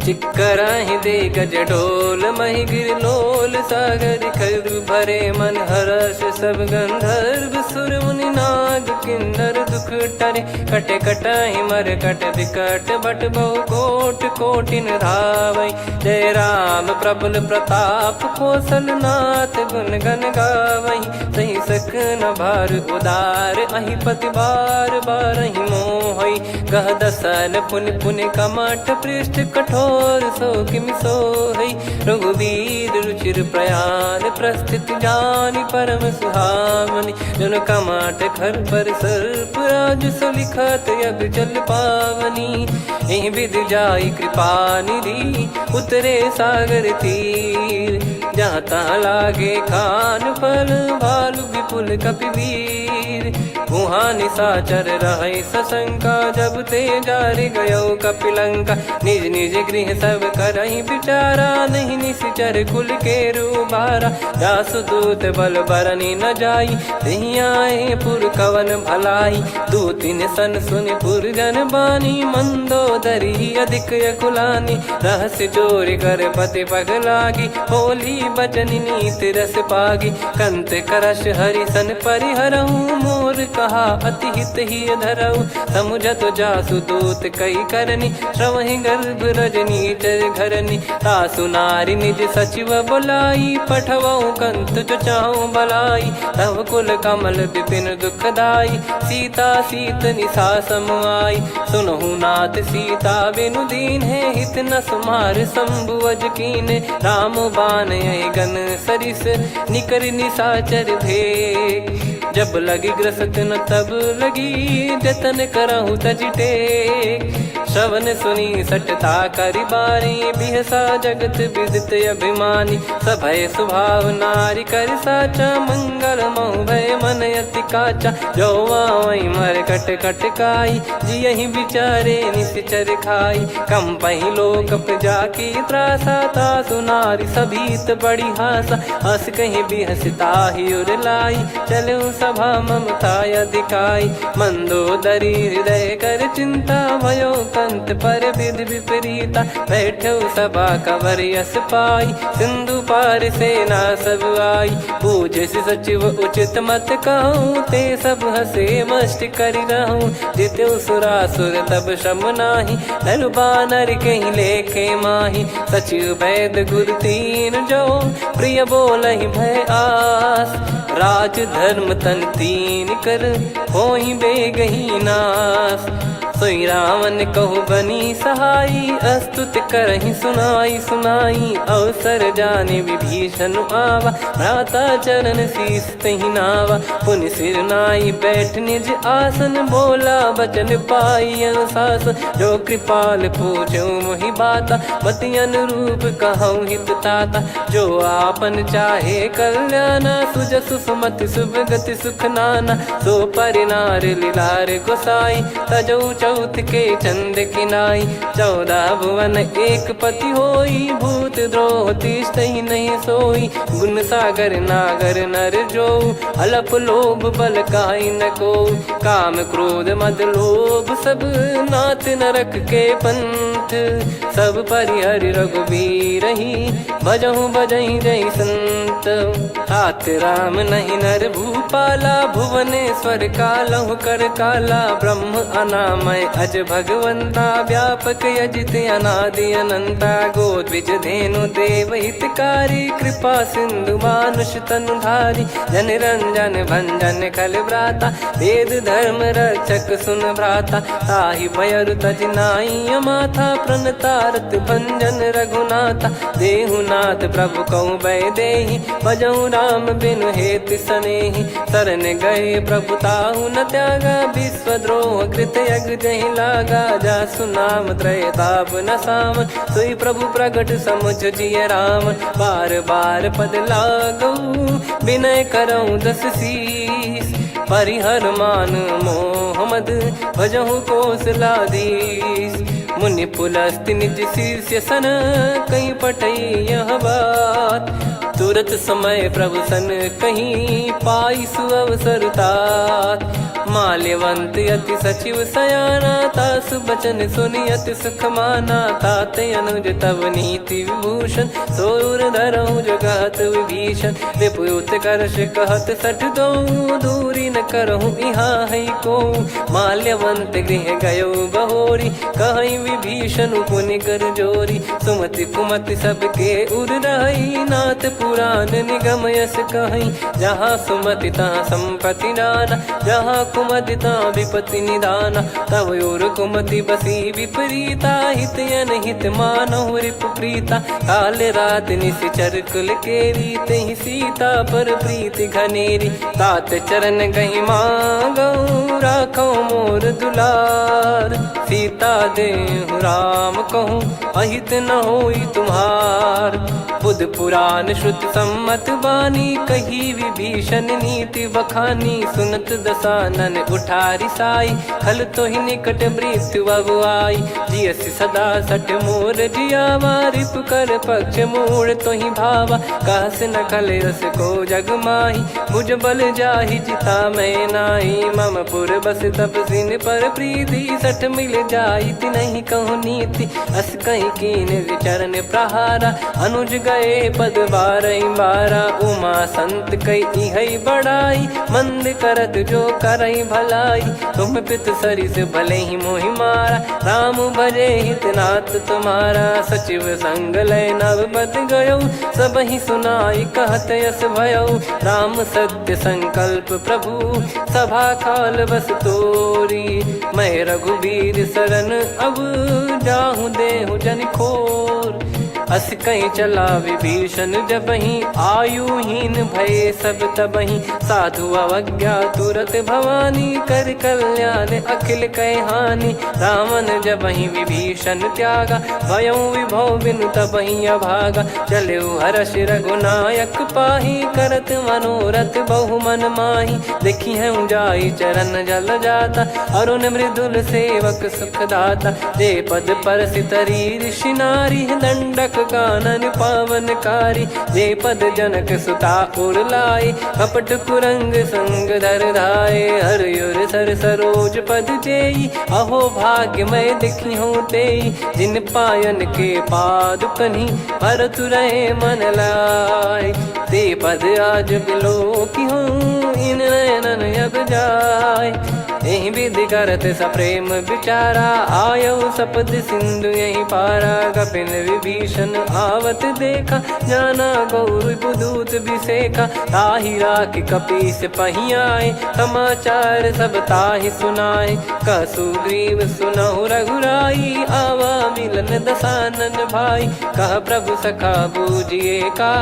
चिक्कराहि दे गज डोल मही गिर लोल सागर खर भरे मन हर्ष सब गंधर्व सुर मुनि नार माग किन्नर दुख टरे। कटे कटहि मर कट विकट बट बहु कोट कोटिन धावै। जय राम प्रबल प्रताप कौशल नाथ गुण गण गावै। सही सकन भार उदार अहि पति बार बारहि मोहै। गह दसल पुन पुन कमठ पृष्ठ कठोर सो किमि सोहै। रघुवीर रुचिर प्रयाण प्रस्थित जानि परम सुहावनि। जन कमठ खर पर सर्प राज सलिखत यग जल पावनी। एहि विधि जाई कृपा निधि उतरे सागर तीर। जहाँ तहाँ लागे खान फल भालु विपुल कपिवीर। वहाँ निशाचर रहै सशंका जब ते जारि गयो कपिलंका। निज निज गृह सब करहि विचारा नहीं निश्चर कुल के रूबारा। जासु दूत बल बरनि न जाई तेहि आए पुर कवन भलाई। दूतिन सन सुनि पुर जन बानी मंदोदरी अधिक यकुलानी। रहस्य चोरी कर पति पग लागी होली बचन नीति रस पागी। कंत करश हरिसन परिहरहु मोर कहा अति हित ही धरऊ। समुझत जासु दूत कई करनी श्रवहि गर्भ रजनी चर घरनी। तासु नारी निज सचिव बुलाई पठवऊ कंत जो चाहूं बलाई। तव कुल कमल विपिन दुखदाई सीता सीत निशा समाई। सुनहु नाथ सीता बिनु दीन है हित न सुमार शंभु अज कीने। राम बाण गन सरिस निकर निशाचर भेग। जब लगी ग्रसत न तब लगी जतन करहु तज टेक। श्रवण सुनी सटता करि बारी बिहसा जगत विदित अभिमानी। सभय स्वभाव नारी कर साचा मंगल मऊ भय मन अति काचा। जो आवै मर कट कट काई जियहि विचारे निश्चर खाई। कम पहि लोक जाकी त्रासा तासु नारी सभीत बड़ी हासा। हस कहीं बिहसता ही उर लाई चलऊ सभा ममता अधिकाई। मंदोदरी हृदय कर चिंता भयो कंत पर विधि विपरीता। बैठो सभा कवर यस पाई सिंधु पार सेना सब आई। पूज्य सचिव उचित मत कहूँ ते सब हसे मष्ट करि रहूँ। जित्यु सुरासुर तब श्रम नाही नर बानर कहीं लेखे माही। सचिव वैद गुरु तीन जो प्रिय बोलहि भय आस। राज धर्म तन तीन कर होई बेगही नास। सोई रावण कहु बनी सहाई अस्तुत करहि सुनाई सुनाई। अवसर जाने विभीषण आवा भ्राता चरण शीस तहि नावा। पुनि सिर नाई बैठ निज आसन बोला बचन पाई अनुशासन। जो कृपाल पूछो मोहि बाता मति अनुरूप कहूँ हित ताता। जो आपन चाहे कल्याणा सुजसु सुमति सुभगति सुख नाना। सो परिनार लीलार गोसाई तजौ चौथ के चंद किनाई। 14 भुवन एक पति होई भूत द्रोह तिष्ठहि नहीं सोई। गुण सागर नागर नर जो अलप लोभ बल काई न को। काम क्रोध मद लोभ सब नाथ नरक के पंथ। सब परिहरि रघुबीर ही भजहु भजहि जय संत। तात राम नहीं नर भूपाला भुवनेश्वर कालहु कर काला। ब्रह्म अनामय अज भगवंता व्यापक यजित अनादि अनंता। गोद्विज धेनु देव हितकारी कृपा सिंधु मानुष तनुधारी। जन रंजन भंजन खल भ्राता वेद धर्म रक्षक सुन भ्राता। ताहि भयरु तज नाई माथा प्रणतारत भंजन रघुनाथा। देहुनाथ प्रभु कहु भय देहि भजहु राम बिनु हेत सनेहि। शरण गए प्रभु ताहु न त्यागा विश्वद्रोह कृत यज्ञ जहि लागा। जासु नाम त्रय ताप न सामन सोई प्रभु प्रगट समुझ जिय राम। बार बार पद लागऊ विनय करऊँ 10 शीस। परिहर मान मोह मद भजहु कौशलाधीश। मुनि पुलस्त्य निज शिष्य सन कहीं पठई यह बात। तुरत समय प्रभु सन कहीं पाई सुअवसर तात। माल्यवंत अति सचिव सयाना तासु बचन सुनि अति सुख माना। ताते अनुज तव नीति विभूषण सोर धरऊ जगत विभीषण। विपुत करश कहत सठ दो दूरी न करहु यहाँ है को। माल्यवंत गृह गयो बहोरी, कहीं विभीषण पुनि कर जोरी। सुमति कुमति सबके उर रही, नाथ पुराण निगम यस कहीं। जहाँ सुमति तहाँ संपत्ति नाना, जहाँ कुमति तहाँ विपत्ति निदाना। तब और कुमति बसी विपरीता, हित अनहित मानहु रिपु प्रीता। काल रात निश्चर कुल केरी, तहि सीता पर प्रीति घनेरी। तात चरण गही मांगऊ, राखो मोर दुलार। सीता देहु राम कहूँ, अहित न होई तुम्हार। बुध पुराण श्रुत सम्मत बानी, कही विभीषण नीति बखानी। सुनत दसानन उठारी साई, खल तो ही निकट मृत्यु अब आई। जियसि सदा सठ मोर जियावा, रिप कर पक्ष मूड़ तो ही भावा। कहस न खल रस को जग माही, मुझ बल जाहि जिता मैं नाई। मम पुर बस तपसिन पर प्रीति, सठ मिल जाई नहीं कहूँ नीति। अस कहीं कीन चरण प्रहारा, अनुज गए पद बारई बारा। उमा संत कई है बड़ाई, मंद करत जो करई भलाई। तुम पित सरिस भले ही मोहि मारा, राम भजे हित नाथ तुम्हारा। सचिव संग लय नव बद गयो, सब ही सुनाई कहत यस भयो। राम सत्य संकल्प प्रभु, सभा काल बस तोरी। मैं रघुबीर शरण अब, जाहूँ देहु जन खोर। अस कहीं चला विभीषण जबहि, आयुहीन भय सब तबहि। साधु अवज्ञा तुरत भवानी, कर कल्याण अखिल कह हानि। रावण जबहि विभीषण त्यागा, भयउ विभव बिनु तबहि अभागा। चलऊ हर्ष रघुनायक पाही, करत मनोरथ बहु मन माही। देखी है जाई चरण जल जाता, अरुण मृदुल सेवक सुखदाता। जे पद पर सितरी ऋषि नारी, दंडक कानन पावनकारी। जे पद जनक सुता उर लाए, कपट कुरंग संग धर धाये। हरियुर सर सरोज पद जेई, अहो भाग्य मैं दिखी हूँ तेई। जिन पायन के पाद कन्ही, भरत रहे मन लाए। ते पद आज बिलो की हूँ, इन नयनन अब जाय। यही विधि करत सप्रेम विचारा, आयऊ सपद सिंधु यही पारा। कपिन विभीषण आवत देखा, जाना गौर बुदूत बिसेखा। ताहि राख कपीस पही आए, समाचार सब ताहि सुनाए। कह सुग्रीव सुनहु रघुराई, आवा मिलन दसानन भाई। कह प्रभु सखा बूझिए का,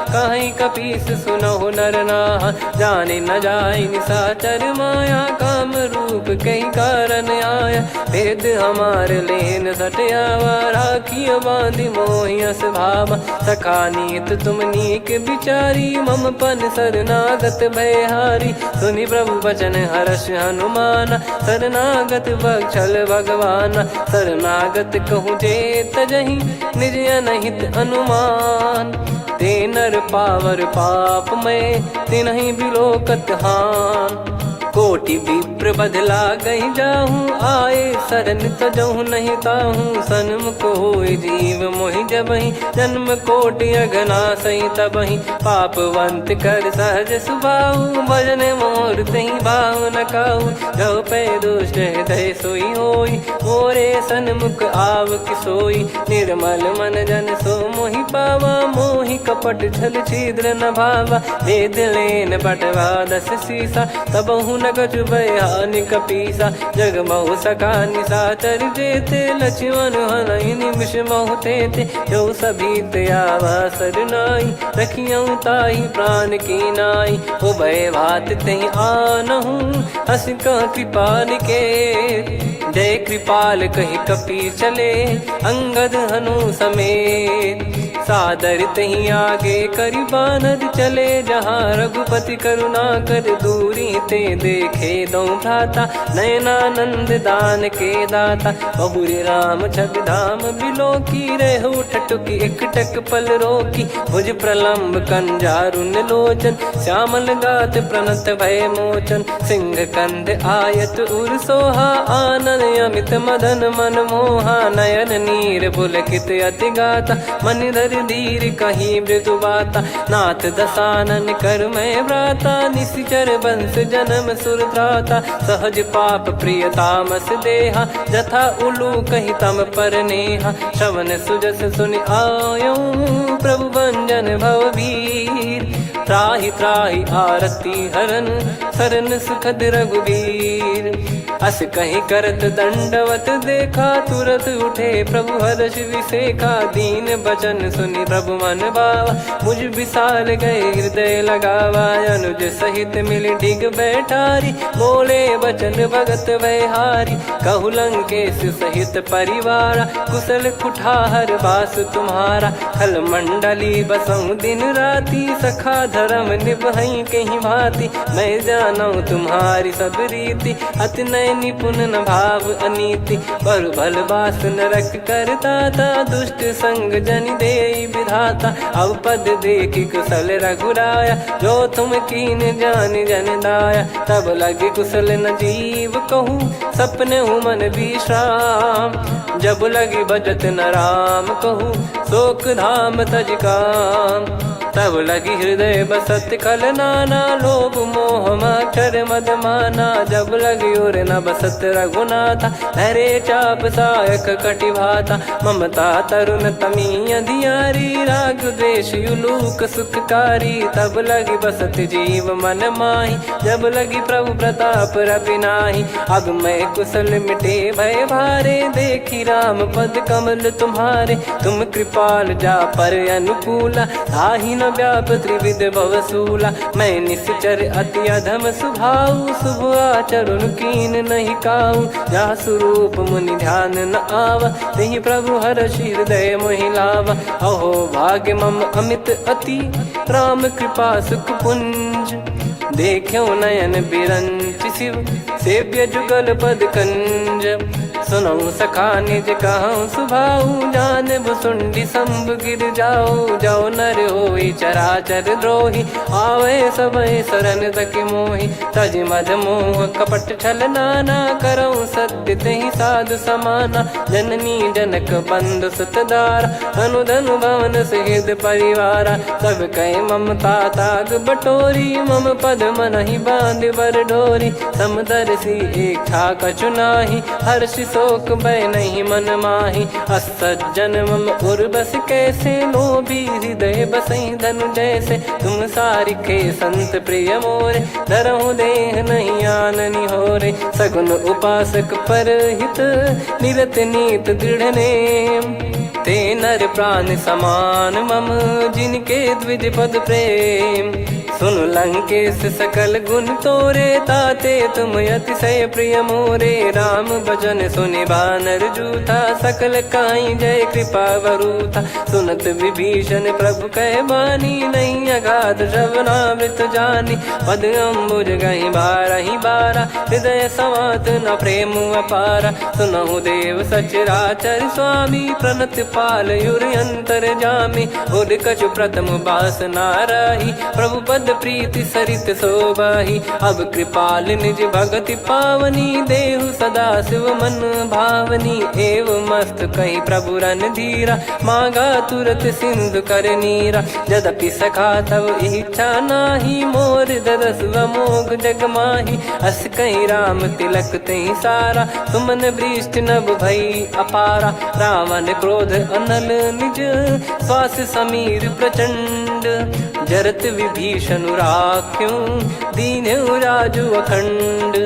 कहीं कपीस सुनहु नर नाहा। जाने न जाय निशाचर माया, काम रूप कई कारण आया। भेद हमार लेन सटयावा, राखियो बांधि मोहियस भावा। सखा नीत तुम नीक बिचारी, मम पन शरणागत भयहारी। सुनि प्रभु वचन हर्ष हनुमाना, शरणागत बक्षल भगवाना। शरणागत कहूँ जे तजहि, निज अनहित अनुमान। ते नर पावर पाप में, तिन्हि बिलोकत हान। कोटि विप्र बदला गई जाहूँ, आए शरण तजहु नहीं ताहूँ। सन्मुख होय जीव मोहि जबहि, जन्म कोटि अगना सही तबहि। पापवंत कर सहज सुभाऊ, भजन मोर तहि भाव न काहू। जो पै दुष्ट हृदय सोई होई, मोरे सन्मुख आव किसोई। निर्मल मन जन सो मोहि पावा, मोहि कपट छल छिद्र न भावा। वेद लेन बटवा दस सीसा, तबहु न कछु भयानि कपीसा। जग महु सखा निशाचर जेते, लक्ष्मण हनहि निमिष महु तेते। जो सभी त्यावा सरनाई, रखियऊ ताहि प्राण की नाई। उभय भात तहि आनहु, हस कह कृपाल के। जय कृपाल कहि कपी चले, अंगद हनु समेत। सादर तही आगे करि बानर चले, जहाँ रघुपति करुणा कर दूरी ते देखे दो भ्राता। नयनानंद दान के दाता, बहुरी राम छग धाम बिलो की। रेहु ठटुकी एकटक पल रोकी, भुज प्रलम्ब कंजारुन लोचन। श्यामल गात प्रणत भय मोचन, सिंह कंध आयत उर सोहा। आनन अमित मदन मन मोहा, नयन नीर पुलकित अति गाता। मनिधर कर धीर कहीं मृदु बाता। नाथ दसानन कर मैं व्राता, निशिचर बंस जन्म सुर त्राता। सहज पाप प्रिय तामस देहा, जथा उलू कही तम पर नेहा। श्रवण सुजस सुनि आयो, प्रभु भंजन भवबीर। त्राहि त्राहि आरती हरन, सरन सुखद रघुबीर। अस कहीं करत दंडवत देखा, तुरत उठे प्रभु हर्ष विसेखा। दीन बचन सुनि प्रभु मन भावा, मुझ विसाल गए हृदय लगावा। अनुज सहित मिल डिग बैठारी, बोले बचन भगत वैहारी। कहु लंकेश सहित परिवारा, कुशल कुठार बास तुम्हारा। खल मंडली बसऊं दिन राती, सखा धर्म निभई कहीं भांति। मैं जानू तुम्हारी सब रीति, अति नय निपुण न भाव अनीति। पर भल बास नरक करता था, दुष्ट संग जन दे विधाता। अब पद देखी कुशल रघुराया, जो तुम कीन जान जन दाया। तब लगे कुशल न जीव कहूँ, सपने हूँ मन विश्राम। जब लगी बजत न राम कहूँ, शोक धाम तज काम। तब लगी हृदय बसत खल नाना, लोभ मोह मक्षर मद माना। जब लगी उर न बसत रघुनाथा, धरे चाप सायक कटि भाता। ममता तरुण तमी अधियारी, राग द्वेष युलूक सुखकारी। तब लगी बसत जीव मन माही, जब लगी प्रभु प्रताप रवि नाही। अब मैं कुशल मिटे भय भारे, देखी राम पद कमल तुम्हारे। तुम कृपाल जा पर अनुकूला, ताहि न व्याप त्रिविध भवसूला। मैं निश्चर अति अधम सुभाऊ, शुभ आचरण कीन नहीं काऊ। जा स्वरूप मुनि ध्यान न आवा, तेहि प्रभु हर्ष हृदय मोहि लावा। अहो भाग्य मम अमित अति, राम कृपा सुख पुंज। देखो नयन बिरंच शिव, सेव्य जुगल पद कंज। सुनऊ सखा निज कहूँ सुभाऊ, जान भुसुंडी संभ गिर जाओ। जाओ नर होई चराचर द्रोही, आवे सबय शरण तक मोहि। तज मद मोह कपट छल नाना, करऊँ सत्य तेहि साधु समाना। जननी जनक बंधु सुतदारा, धनु धनु भवन सहित परिवारा। सब कहे ममता ताग बटोरी, मम पद मनहि बांध बर डोरी। समदर्शी इच्छा कछु नाही, हर्ष शोक भय नहीं मन माही। असज्जन मम उर्वश कैसे, लोभी हृदय बसई धनु जैसे। तुम सारिखे संत प्रिय मोरे, धरहु देह नहीं आननि होरे। सगुन उपासक परहित, निरत नीत दृढ़ नेम। ते नर प्राण समान मम, जिनके द्विज पद प्रेम। सुन लंकेश सकल गुण तोरे, ताते तुम अतिशय प्रिय मोरे। राम भजन सुनि बानर जूथा, सकल काई जय कृपा वरूथा। सुनत विभीषण प्रभु कह बानी, नहीं अगाध श्रवणामृत जानी। पद अम्बुज गहि बारहि बारा, हृदय समात न प्रेम अपारा। सुनहु देव सचराचर स्वामी, प्रणत पाल युर अंतर जामी। उद कछु प्रथम बास नाराही, प्रभु पद प्रीति सरित शोभाही। अब कृपाल निज भगति पावनी, देहु सदा शिव मन भावनी। एव मस्त कही प्रभु रन धीरा, मांगा तुरत सिंधु कर नीरा। यद्यपि सखा तब इच्छा नाही, मोर दरस अमोघ जग माही। अस कहीं राम तिलक तहि सारा, सुमन वृष्ट नभ भई अपारा। रावण क्रोध अनल निज, श्वास समीर प्रचंड। जरत विभीषण राख्यों, दीन्हु राजु अखंड।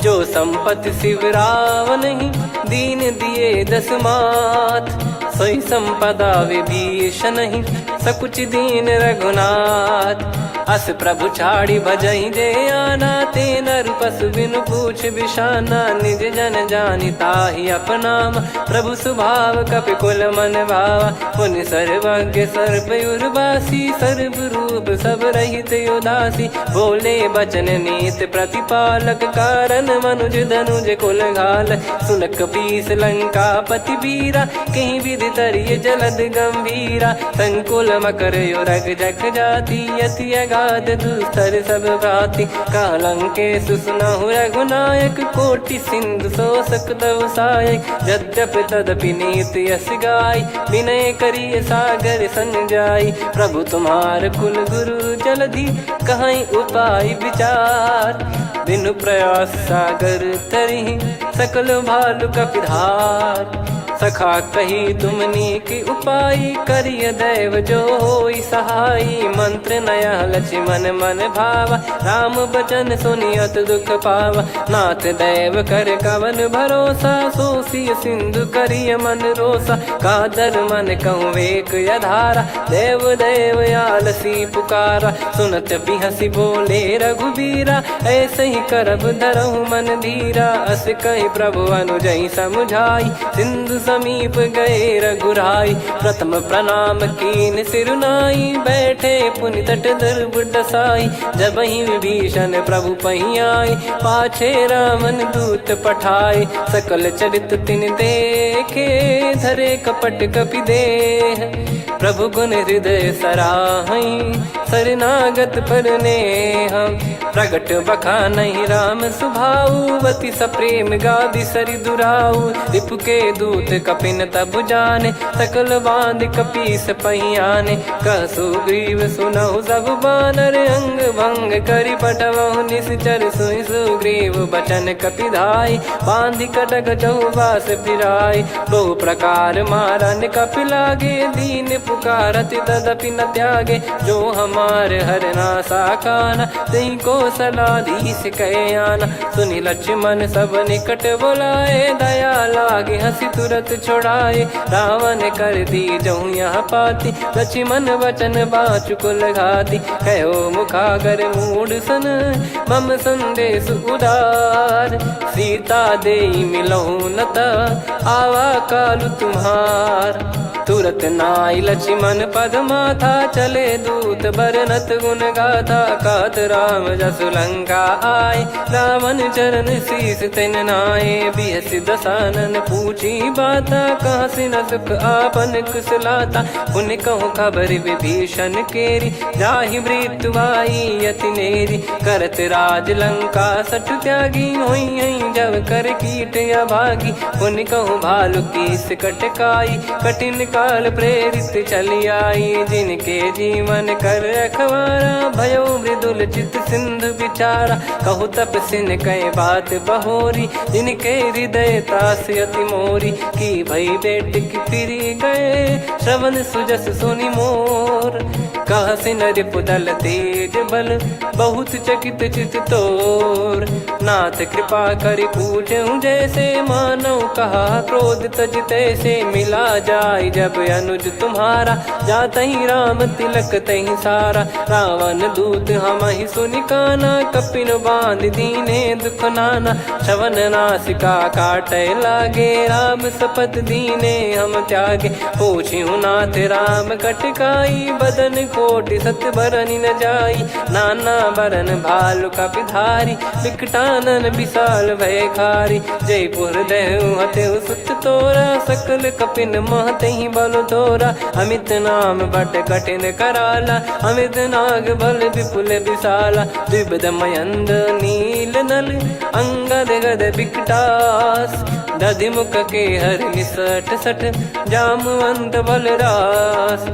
जो संपत्ति शिव रावण ही, दीन दिए दस मात। सोई संपदा विभीषण ही, सकुच दीन रघुनाथ। अस प्रभु छाड़ी भजई जे आना, ते नर पशु बिनु पूछ बिशाना। निज जन जानि ताहि अपनाम, प्रभु स्वभाव कपि कुल मन भावा। मुनि सर्वज्ञ सर्वयुर्वासी, सर्व रूप सब रहित उदासी। बोले बचन नीत प्रतिपालक, कारण मनुज धनुज कुल घाल। सुन कपीस लंका पति वीरा, कहीं विधि तरिय जलद गंभीरा। संकुल मकर युरग जख जाति, यति गाद दुस्तर सब भांति कालंके सुसुनाहु रघुनायक कोटि सिंधु शोषक तव सहायक यद्यपि तदपि नीत यस गाय विनय करिय सागर सन जाई प्रभु तुम्हार कुल गुरु जलधि कहीं उपाय विचार बिनु प्रयास सागर तरिहि सकल भालु कपिधार सखा कही तुमनी की उपाय करिय दैव जो होई सहाई मंत्र नया लक्ष्मण मन भावा राम बचन सुनियत दुख पावा नाथ दैव कर कवन भरोसा सोसिय सिंधु करिय मन रोसा कादर मन कहूँ वेक यधारा देव देव आलसी पुकारा सुनत बिहसी बोले रघुबीरा ऐसे ही करब धरहु मन धीरा अस कही प्रभु अनुजई समुझाई सिंधु समीप गए रघुराई प्रथम प्रणाम कीन सिरुनाई बैठे पुनि तट दर्भ डसाई जब ही विभीषण प्रभु पही आए पाछे रामन दूत पठाए सकल चरित तिन देखे धरे कपट कपि देह प्रभु गुण हृदय सराहई शरणागत पर नेह प्रगट बखानहि राम सुभाऊ वति सप्रेम गादि सरि दुराऊ रिपु के दूत कपिन तब जाने सकल बांध कपीस पहियाने कह सुग्रीव सुनहु सब बानर अंग भंग करि पटवहु निश्चर सुनि सुग्रीव बचन कपिधाई बांधि कटक चहुबास फिराई बहु प्रकार मारन कपि लागे दीन पुकारति तदपि न त्यागे जो हमार हरना साकाना तही को सलाधीश कहे आना सुनि लक्ष्मण सब निकट बुलाए दया लागे हंसी तुरत छोड़ाए रावण कर दी जहूँ यहाँ पाती लक्ष्मण वचन बाचु कुल घाती कहो मुखागर मूड सन मम संदेश उदार सीता देई मिलहु नता आवा कालु तुम्हार तुरत नाई लक्ष्मण पद माथा चले दूत बरनत गुण गाथा कात राम जसु लंका आए रावण चरण शीस तिन नाये बिहसि दसानन पूछी बाता कहाँ से न सुख आपन कुशलाता पुन कहूँ खबर विभीषण केरी जाहि मृत्यु आई यति नेरी करत राज लंका सठ त्यागी होई जब कर कीट अभागी पुन कहूँ भालु कीस कटकाई कठिन काल प्रेरित चली आई जिनके जीवन कर रखवारा भयो मृदुल चित सिंधु विचारा कहु तप सिन कई बात बहोरी जिनके हृदय तास अति मोरी की भई बेट की फिरी गए श्रवण सुजस सुनि मोर कह सिन रिपुदल तेज बल बहुत चकित चित तोर नाथ कृपा करि पूछूं जैसे मानव कहा क्रोध तज तैसे मिला जाय जब अनुज तुम्हारा जात ही राम तिलक तही सारा रावण दूत हम ही सुनि काना कपिन बांध दीने दुख नाना श्रवण नासिका काटे लागे राम सपत दीने हम त्यागे पूछ्यू नाथ राम कटकाई बदन कोटि सत बरनि न जाई नाना बरन भालु कपिधारी विकटानन विशाल भय खारी जयपुर देहु हतेउ सुत तोरा सकल कपिन महतहि बल तोरा अमित नाम बट कठिन कराला अमित नाग बल विपुल विशाला द्विपद मयंद नील नल अंगद गद विकटास दधि मुख के हर निसठ सठ जामवंत बलरास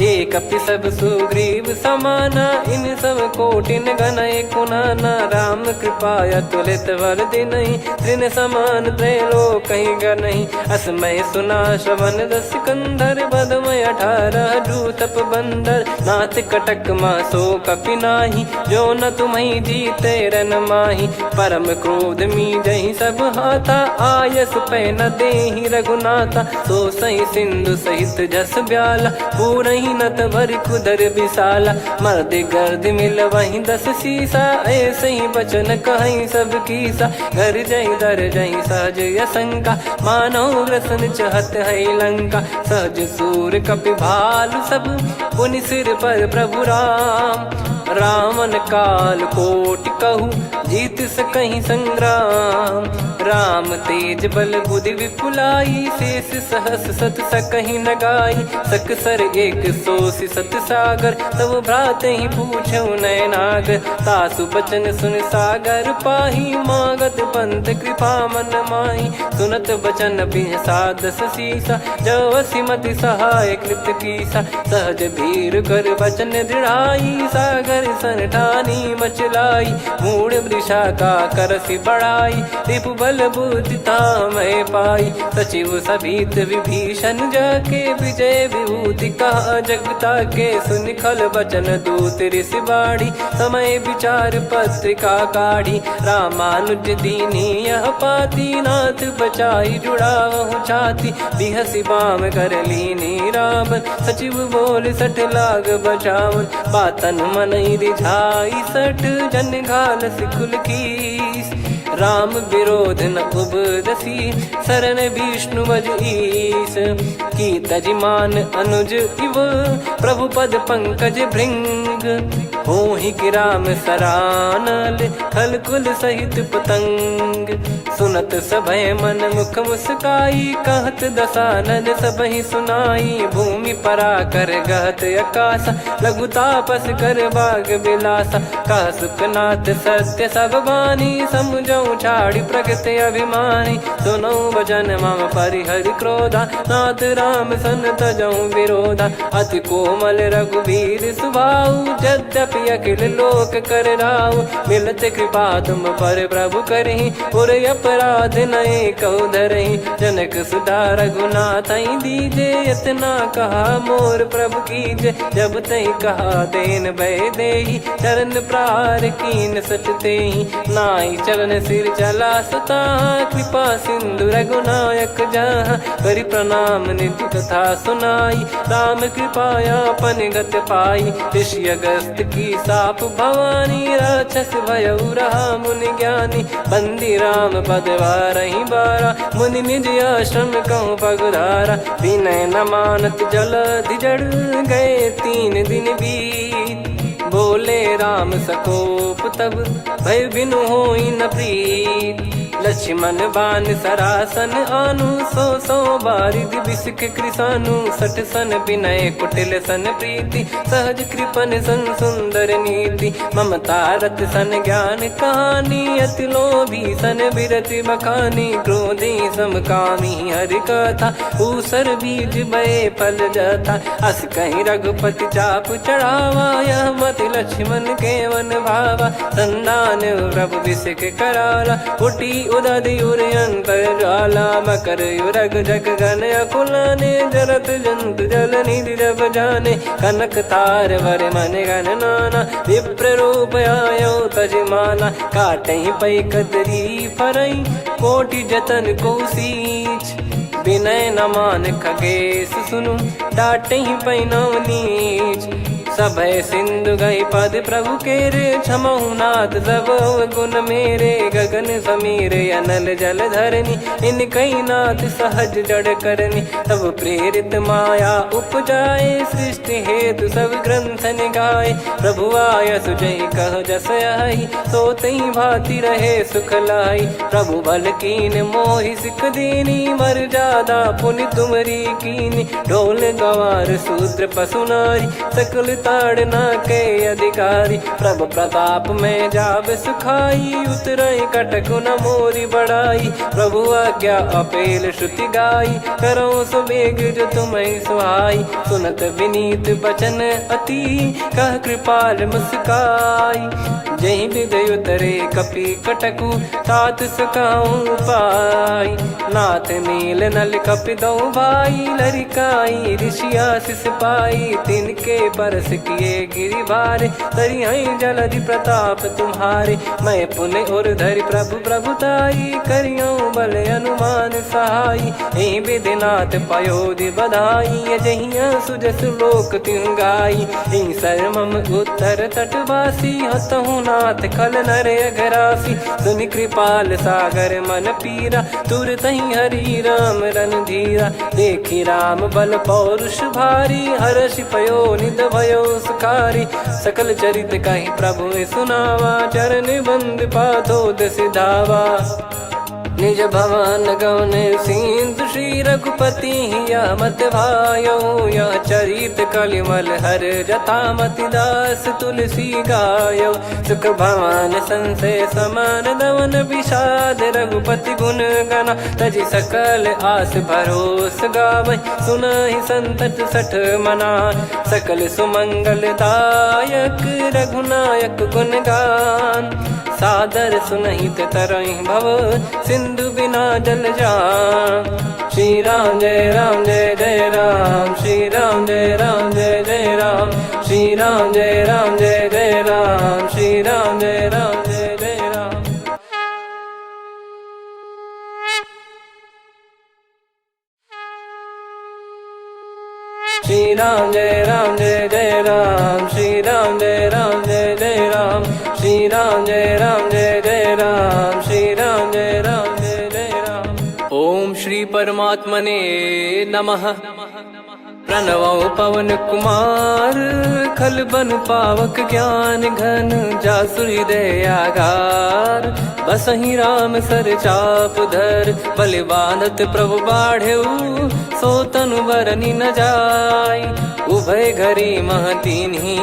एक अपि सब सुग्रीव समाना इन सब कोटिन गनय कुनाना राम कृपा अतुलित बल दिनहि त्रिन समान त्रैलोक कहीं गनहि असमय सुना श्रवण दस कंधर बदमय 18 जूतप बंदर नाथ कटक मासो कपि नाही जो न तुम्हि जीते रन माही परम क्रोध मी जहि सब हाथा आयस पै न देहि रघुनाथा सो सही सिंधु सहित जस ब्याला पूरहि नत भरि कुदर विशाला मर्द गर्द मिल वहीं 10 सीसा ऐसे ही बचन कहीं सब कीसा घर जहि दर जहि सहज यसंका मानव रसन चहत है लंका सहज सूर कपि भालु सब पुनि सिर पर प्रभु राम रावण काल कोटि कहु जीत सकहीं संग्राम। राम तेज बल बुद्धि विपुलाई, शेष सहस सत सकहीं न गाई। सकसर एक सोसी सत सागर, तब भ्रात ही पूछो नयनागर। तासु बचन सुन सागर पाही, मागत पंथ कृपा मन माही। सुनत बचन बिहसादस सीसा, जव सिमति सहाय कृत कीसा। सहज भीर कर बचन दृढ़ाई, सागर सन ठानी मचलाई। मूढ़ वृषा का करसि बढ़ाई, रिपु बल बुद्धि तामय पाई। सचिव सभीत विभीषण जाके, विजय विभूति कहा जगता के। सुनि खल बचन दूत ऋषि बाड़ी, समय विचार पत्रिका काढ़ी। रामानुज दीनी यह पाती, नाथ बचाई जुड़ावहु छाती। बिहसि बाम कर लीनी रावण, सचिव बोल सठ लाग बचावन। बातन मनई रिझाई सठ, जन घाल सिकुल कीस। राम विरोध न उपदसी, शरण विष्णु बज ईस। की तजिमान अनुज इव, प्रभु पद पंकज भृंग। होहि कि राम सरानल, खल कुल सहित पतंग। सुनत सभय मन मुख मुस्काई, कहत दसानन सबहि सुनाई। भूमि परा कर गहत आकाशा, लघु तापस कर बाग बिलासा। कह सुखनाथ सत्य सब बानी, समुझौ छाड़ी प्रगति अभिमानी। सुनो भजन मम परिहरि क्रोधा, नाथ राम सन तजौ विरोधा। अति कोमल रघुवीर सुभाऊ, यद्यपि अखिल लोक कर राऊ। मिलत कृपा तुम पर प्रभु करहि, पुर अपराध नए कौ धरहि। जनक सुधा रघुनाथ दीजे, इतना कहा मोर प्रभु कीजे। जब तई कहा देन भय देहि, चरण प्रार कीन सट तेहि। नाई चरण सिर चला सता, कृपा सिंधु रघुनायक जहाँ। करि प्रणाम निधि कथा सुनाई, राम कृपाया पन गत पाई। ऋषि अगस्त की साप भवानी, राक्षस भयउ रहा मुनि ज्ञानी। बंदी राम पद वारहि बारा, मुनि निज आश्रम कहूँ पगधारा। विनय न मानत जलधि जड़, गए 3 दिन बीत। बोले राम सकोप तब, भय बिनु होई न प्रीत। लक्ष्मण बान सरासन आनु, 100 बारिधि बिसक कृसानु। 60 सन विनय कुटिल सन प्रीति, सहज कृपन सन सुंदर नीति। ममता रत सन ज्ञान कहानी, अति लोभी सन बिरति बखानी। क्रोधी समकामी हरि कथा, ऊसर बीज बये फल जथा। अस कहीं रघुपति चाप चढ़ावा, यह मत लक्ष्मण के मन भावा। संदान प्रभु बिसक कराला, उठी उदधि उर अंतर ज्वाला। मकर युरग जग गण अकुलाने, जरत जंतु जल निधि जब जाने। कनक तार वर मन गण नाना, विप्र रूप आयो तजमाना। काटहि पै कदरी फरई, कोटि जतन को सींच। विनय न मान खगेश सुनु, डांटहि पै नव नीच। सभय सिंधु गई पद प्रभु केरे, क्षमहु नाथ सब गुण मेरे। गगन समीरे अनल जल धरनी, इन कई नाथ सहज जड़ करनी। तब प्रेरित माया उपजाए, सृष्टि हेतु सब ग्रंथ निगाए। प्रभु आय सुजई कह जस आई, सोतई भांति रहे सुख लाई। प्रभु बल कीन मोहि सिख दीनी, मर्यादा पुनि तुमरी कीनी। ढोल गवार शूद्र पशु नारी, सकल ताड़ना के अधिकारी। प्रभु प्रताप में जाब सुखाई, उतरई कटक न मोरी बढ़ाई। प्रभु आज्ञा अपेल श्रुति गाई, करो सुबेग जो तुम्हें सुहाई। सुनत विनीत बचन अति, कह कृपाल मुस्काई। जहि हृदय उतरे कपि कटकु, तात सकाऊं पाई। नाथ नील नल कपि दो भाई, लरिकाई ऋषि आशीष पाई। तिनके परस किए गिरि भारे, तरिहै जलधि प्रताप तुम्हारे। मैं पुण्य और धरि प्रभु प्रभुताई, करियौ बल अनुमान सहाई। एहि विधिनाथ पयोधि बधाई, जहिया सुजस लोक तिहुँ गाई। एहि सरमम उत्तर तटवासी, हतहु रघुनाथ खल नर अघरासी, सुनि कृपाल सागर मन पीरा, तुरत ही हरि राम रणधीरा। देखी राम बल पौरुष भारी, हर्षि पयो निध भयो सुखारी। सकल चरित कहि प्रभु सुनावा, चरण बंद पादोद सिधावा। निज भवन गौन सिंधु श्री रघुपति या मत भायो, या चरित कलिमल हर जथा मति दास तुलसी गायो। सुख भवन संशय समान दवन विषाद, रघुपति गुण गना तजि सकल आस भरोस गावै। सुनहि संतत सठ मना, सकल सुमंगल दायक रघुनायक गुण गान। सादर सुनहित तरहि भव, सिंधु बिना जल जान। श्री राम जय जय राम, श्री राम जय जय राम, श्री राम जय जय राम, श्री राम जय जय राम। श्री राम जय जय राम, श्री राम जय जय राम, श्री राम जय जय राम, श्री राम जय जय राम। ओम श्री परमात्मने नमः। प्रणवो पवन कुमार, खल बन पावक ज्ञान घन, जासु हृदय आगार। बसहि राम सर चाप धर, बलि बांधत प्रभु बाढ़ेऊ, सो तनु बरनि न जाय। उभय घरी महतीन्ही,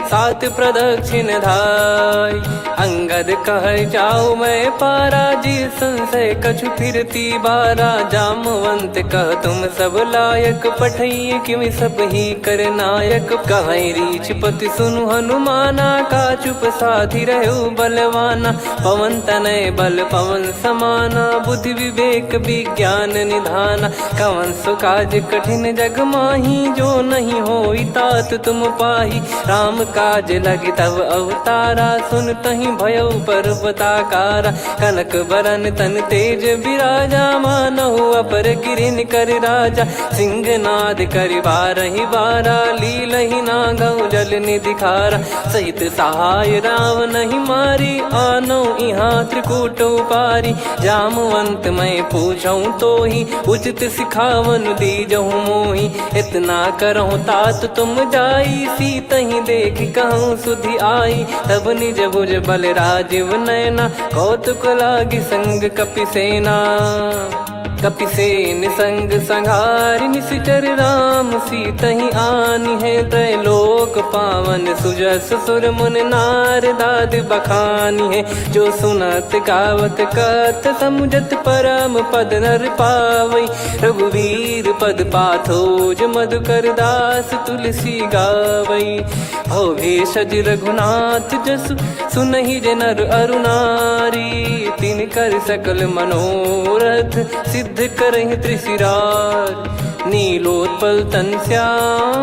सात प्रदक्षिण धाय। अंगद कह जाऊ मैं पारा, जी संशय कछु फिरती बारा। जामवंत कह तुम सब लायक, पठई किमि सब ही कर नायक। कहै रीछ पति सुनु हनुमाना, का चुप साधि रहु बलवाना। पवन तनय बल पवन समाना, बुद्धि विवेक विज्ञान निधाना। कवन सो काज कठिन जग माही, जो नहीं होई तात तुम पाही। राम काज लगी तब अवतारा, सुन तहि भयउ पर्वताकारा। कनक बरन तन तेज बिराजा, मानहु अपर गिरिन कर राजा। सिंहनाद करि बारहि बारा, लीलहि नागौ जल निधि खारा। सहित सहाय राम नहीं मारी, आनो इहाँ त्रिकूट उपारी। जामवंत मैं पूछऊँ तोहि, उचित सिखावन दीजहु मोहि। इतना करहु तात तुम जाई, सीतहि देख कहूँ सुधि आई। तब निज भुज बल राजीव नयना, कौतुक लागी संग कपिसेना। कपिसेन संग संघारि निशिचर राम, सीतहि आनि है त्रैलोक पावन। सुजस सुर मुन नार दाद बखानी है, जो सुनत गावत कथ समुझत परम पद नर पावै। रघुवीर पद पाथोज मधुकर दास तुलसी गावै। भव भेषज रघुनाथ जसु, सुनहि जे नर अरु नारी। तिन कर सकल मनोरथ, सिद्ध करहि त्रिशिरार। नीलोत्पल तन श्याम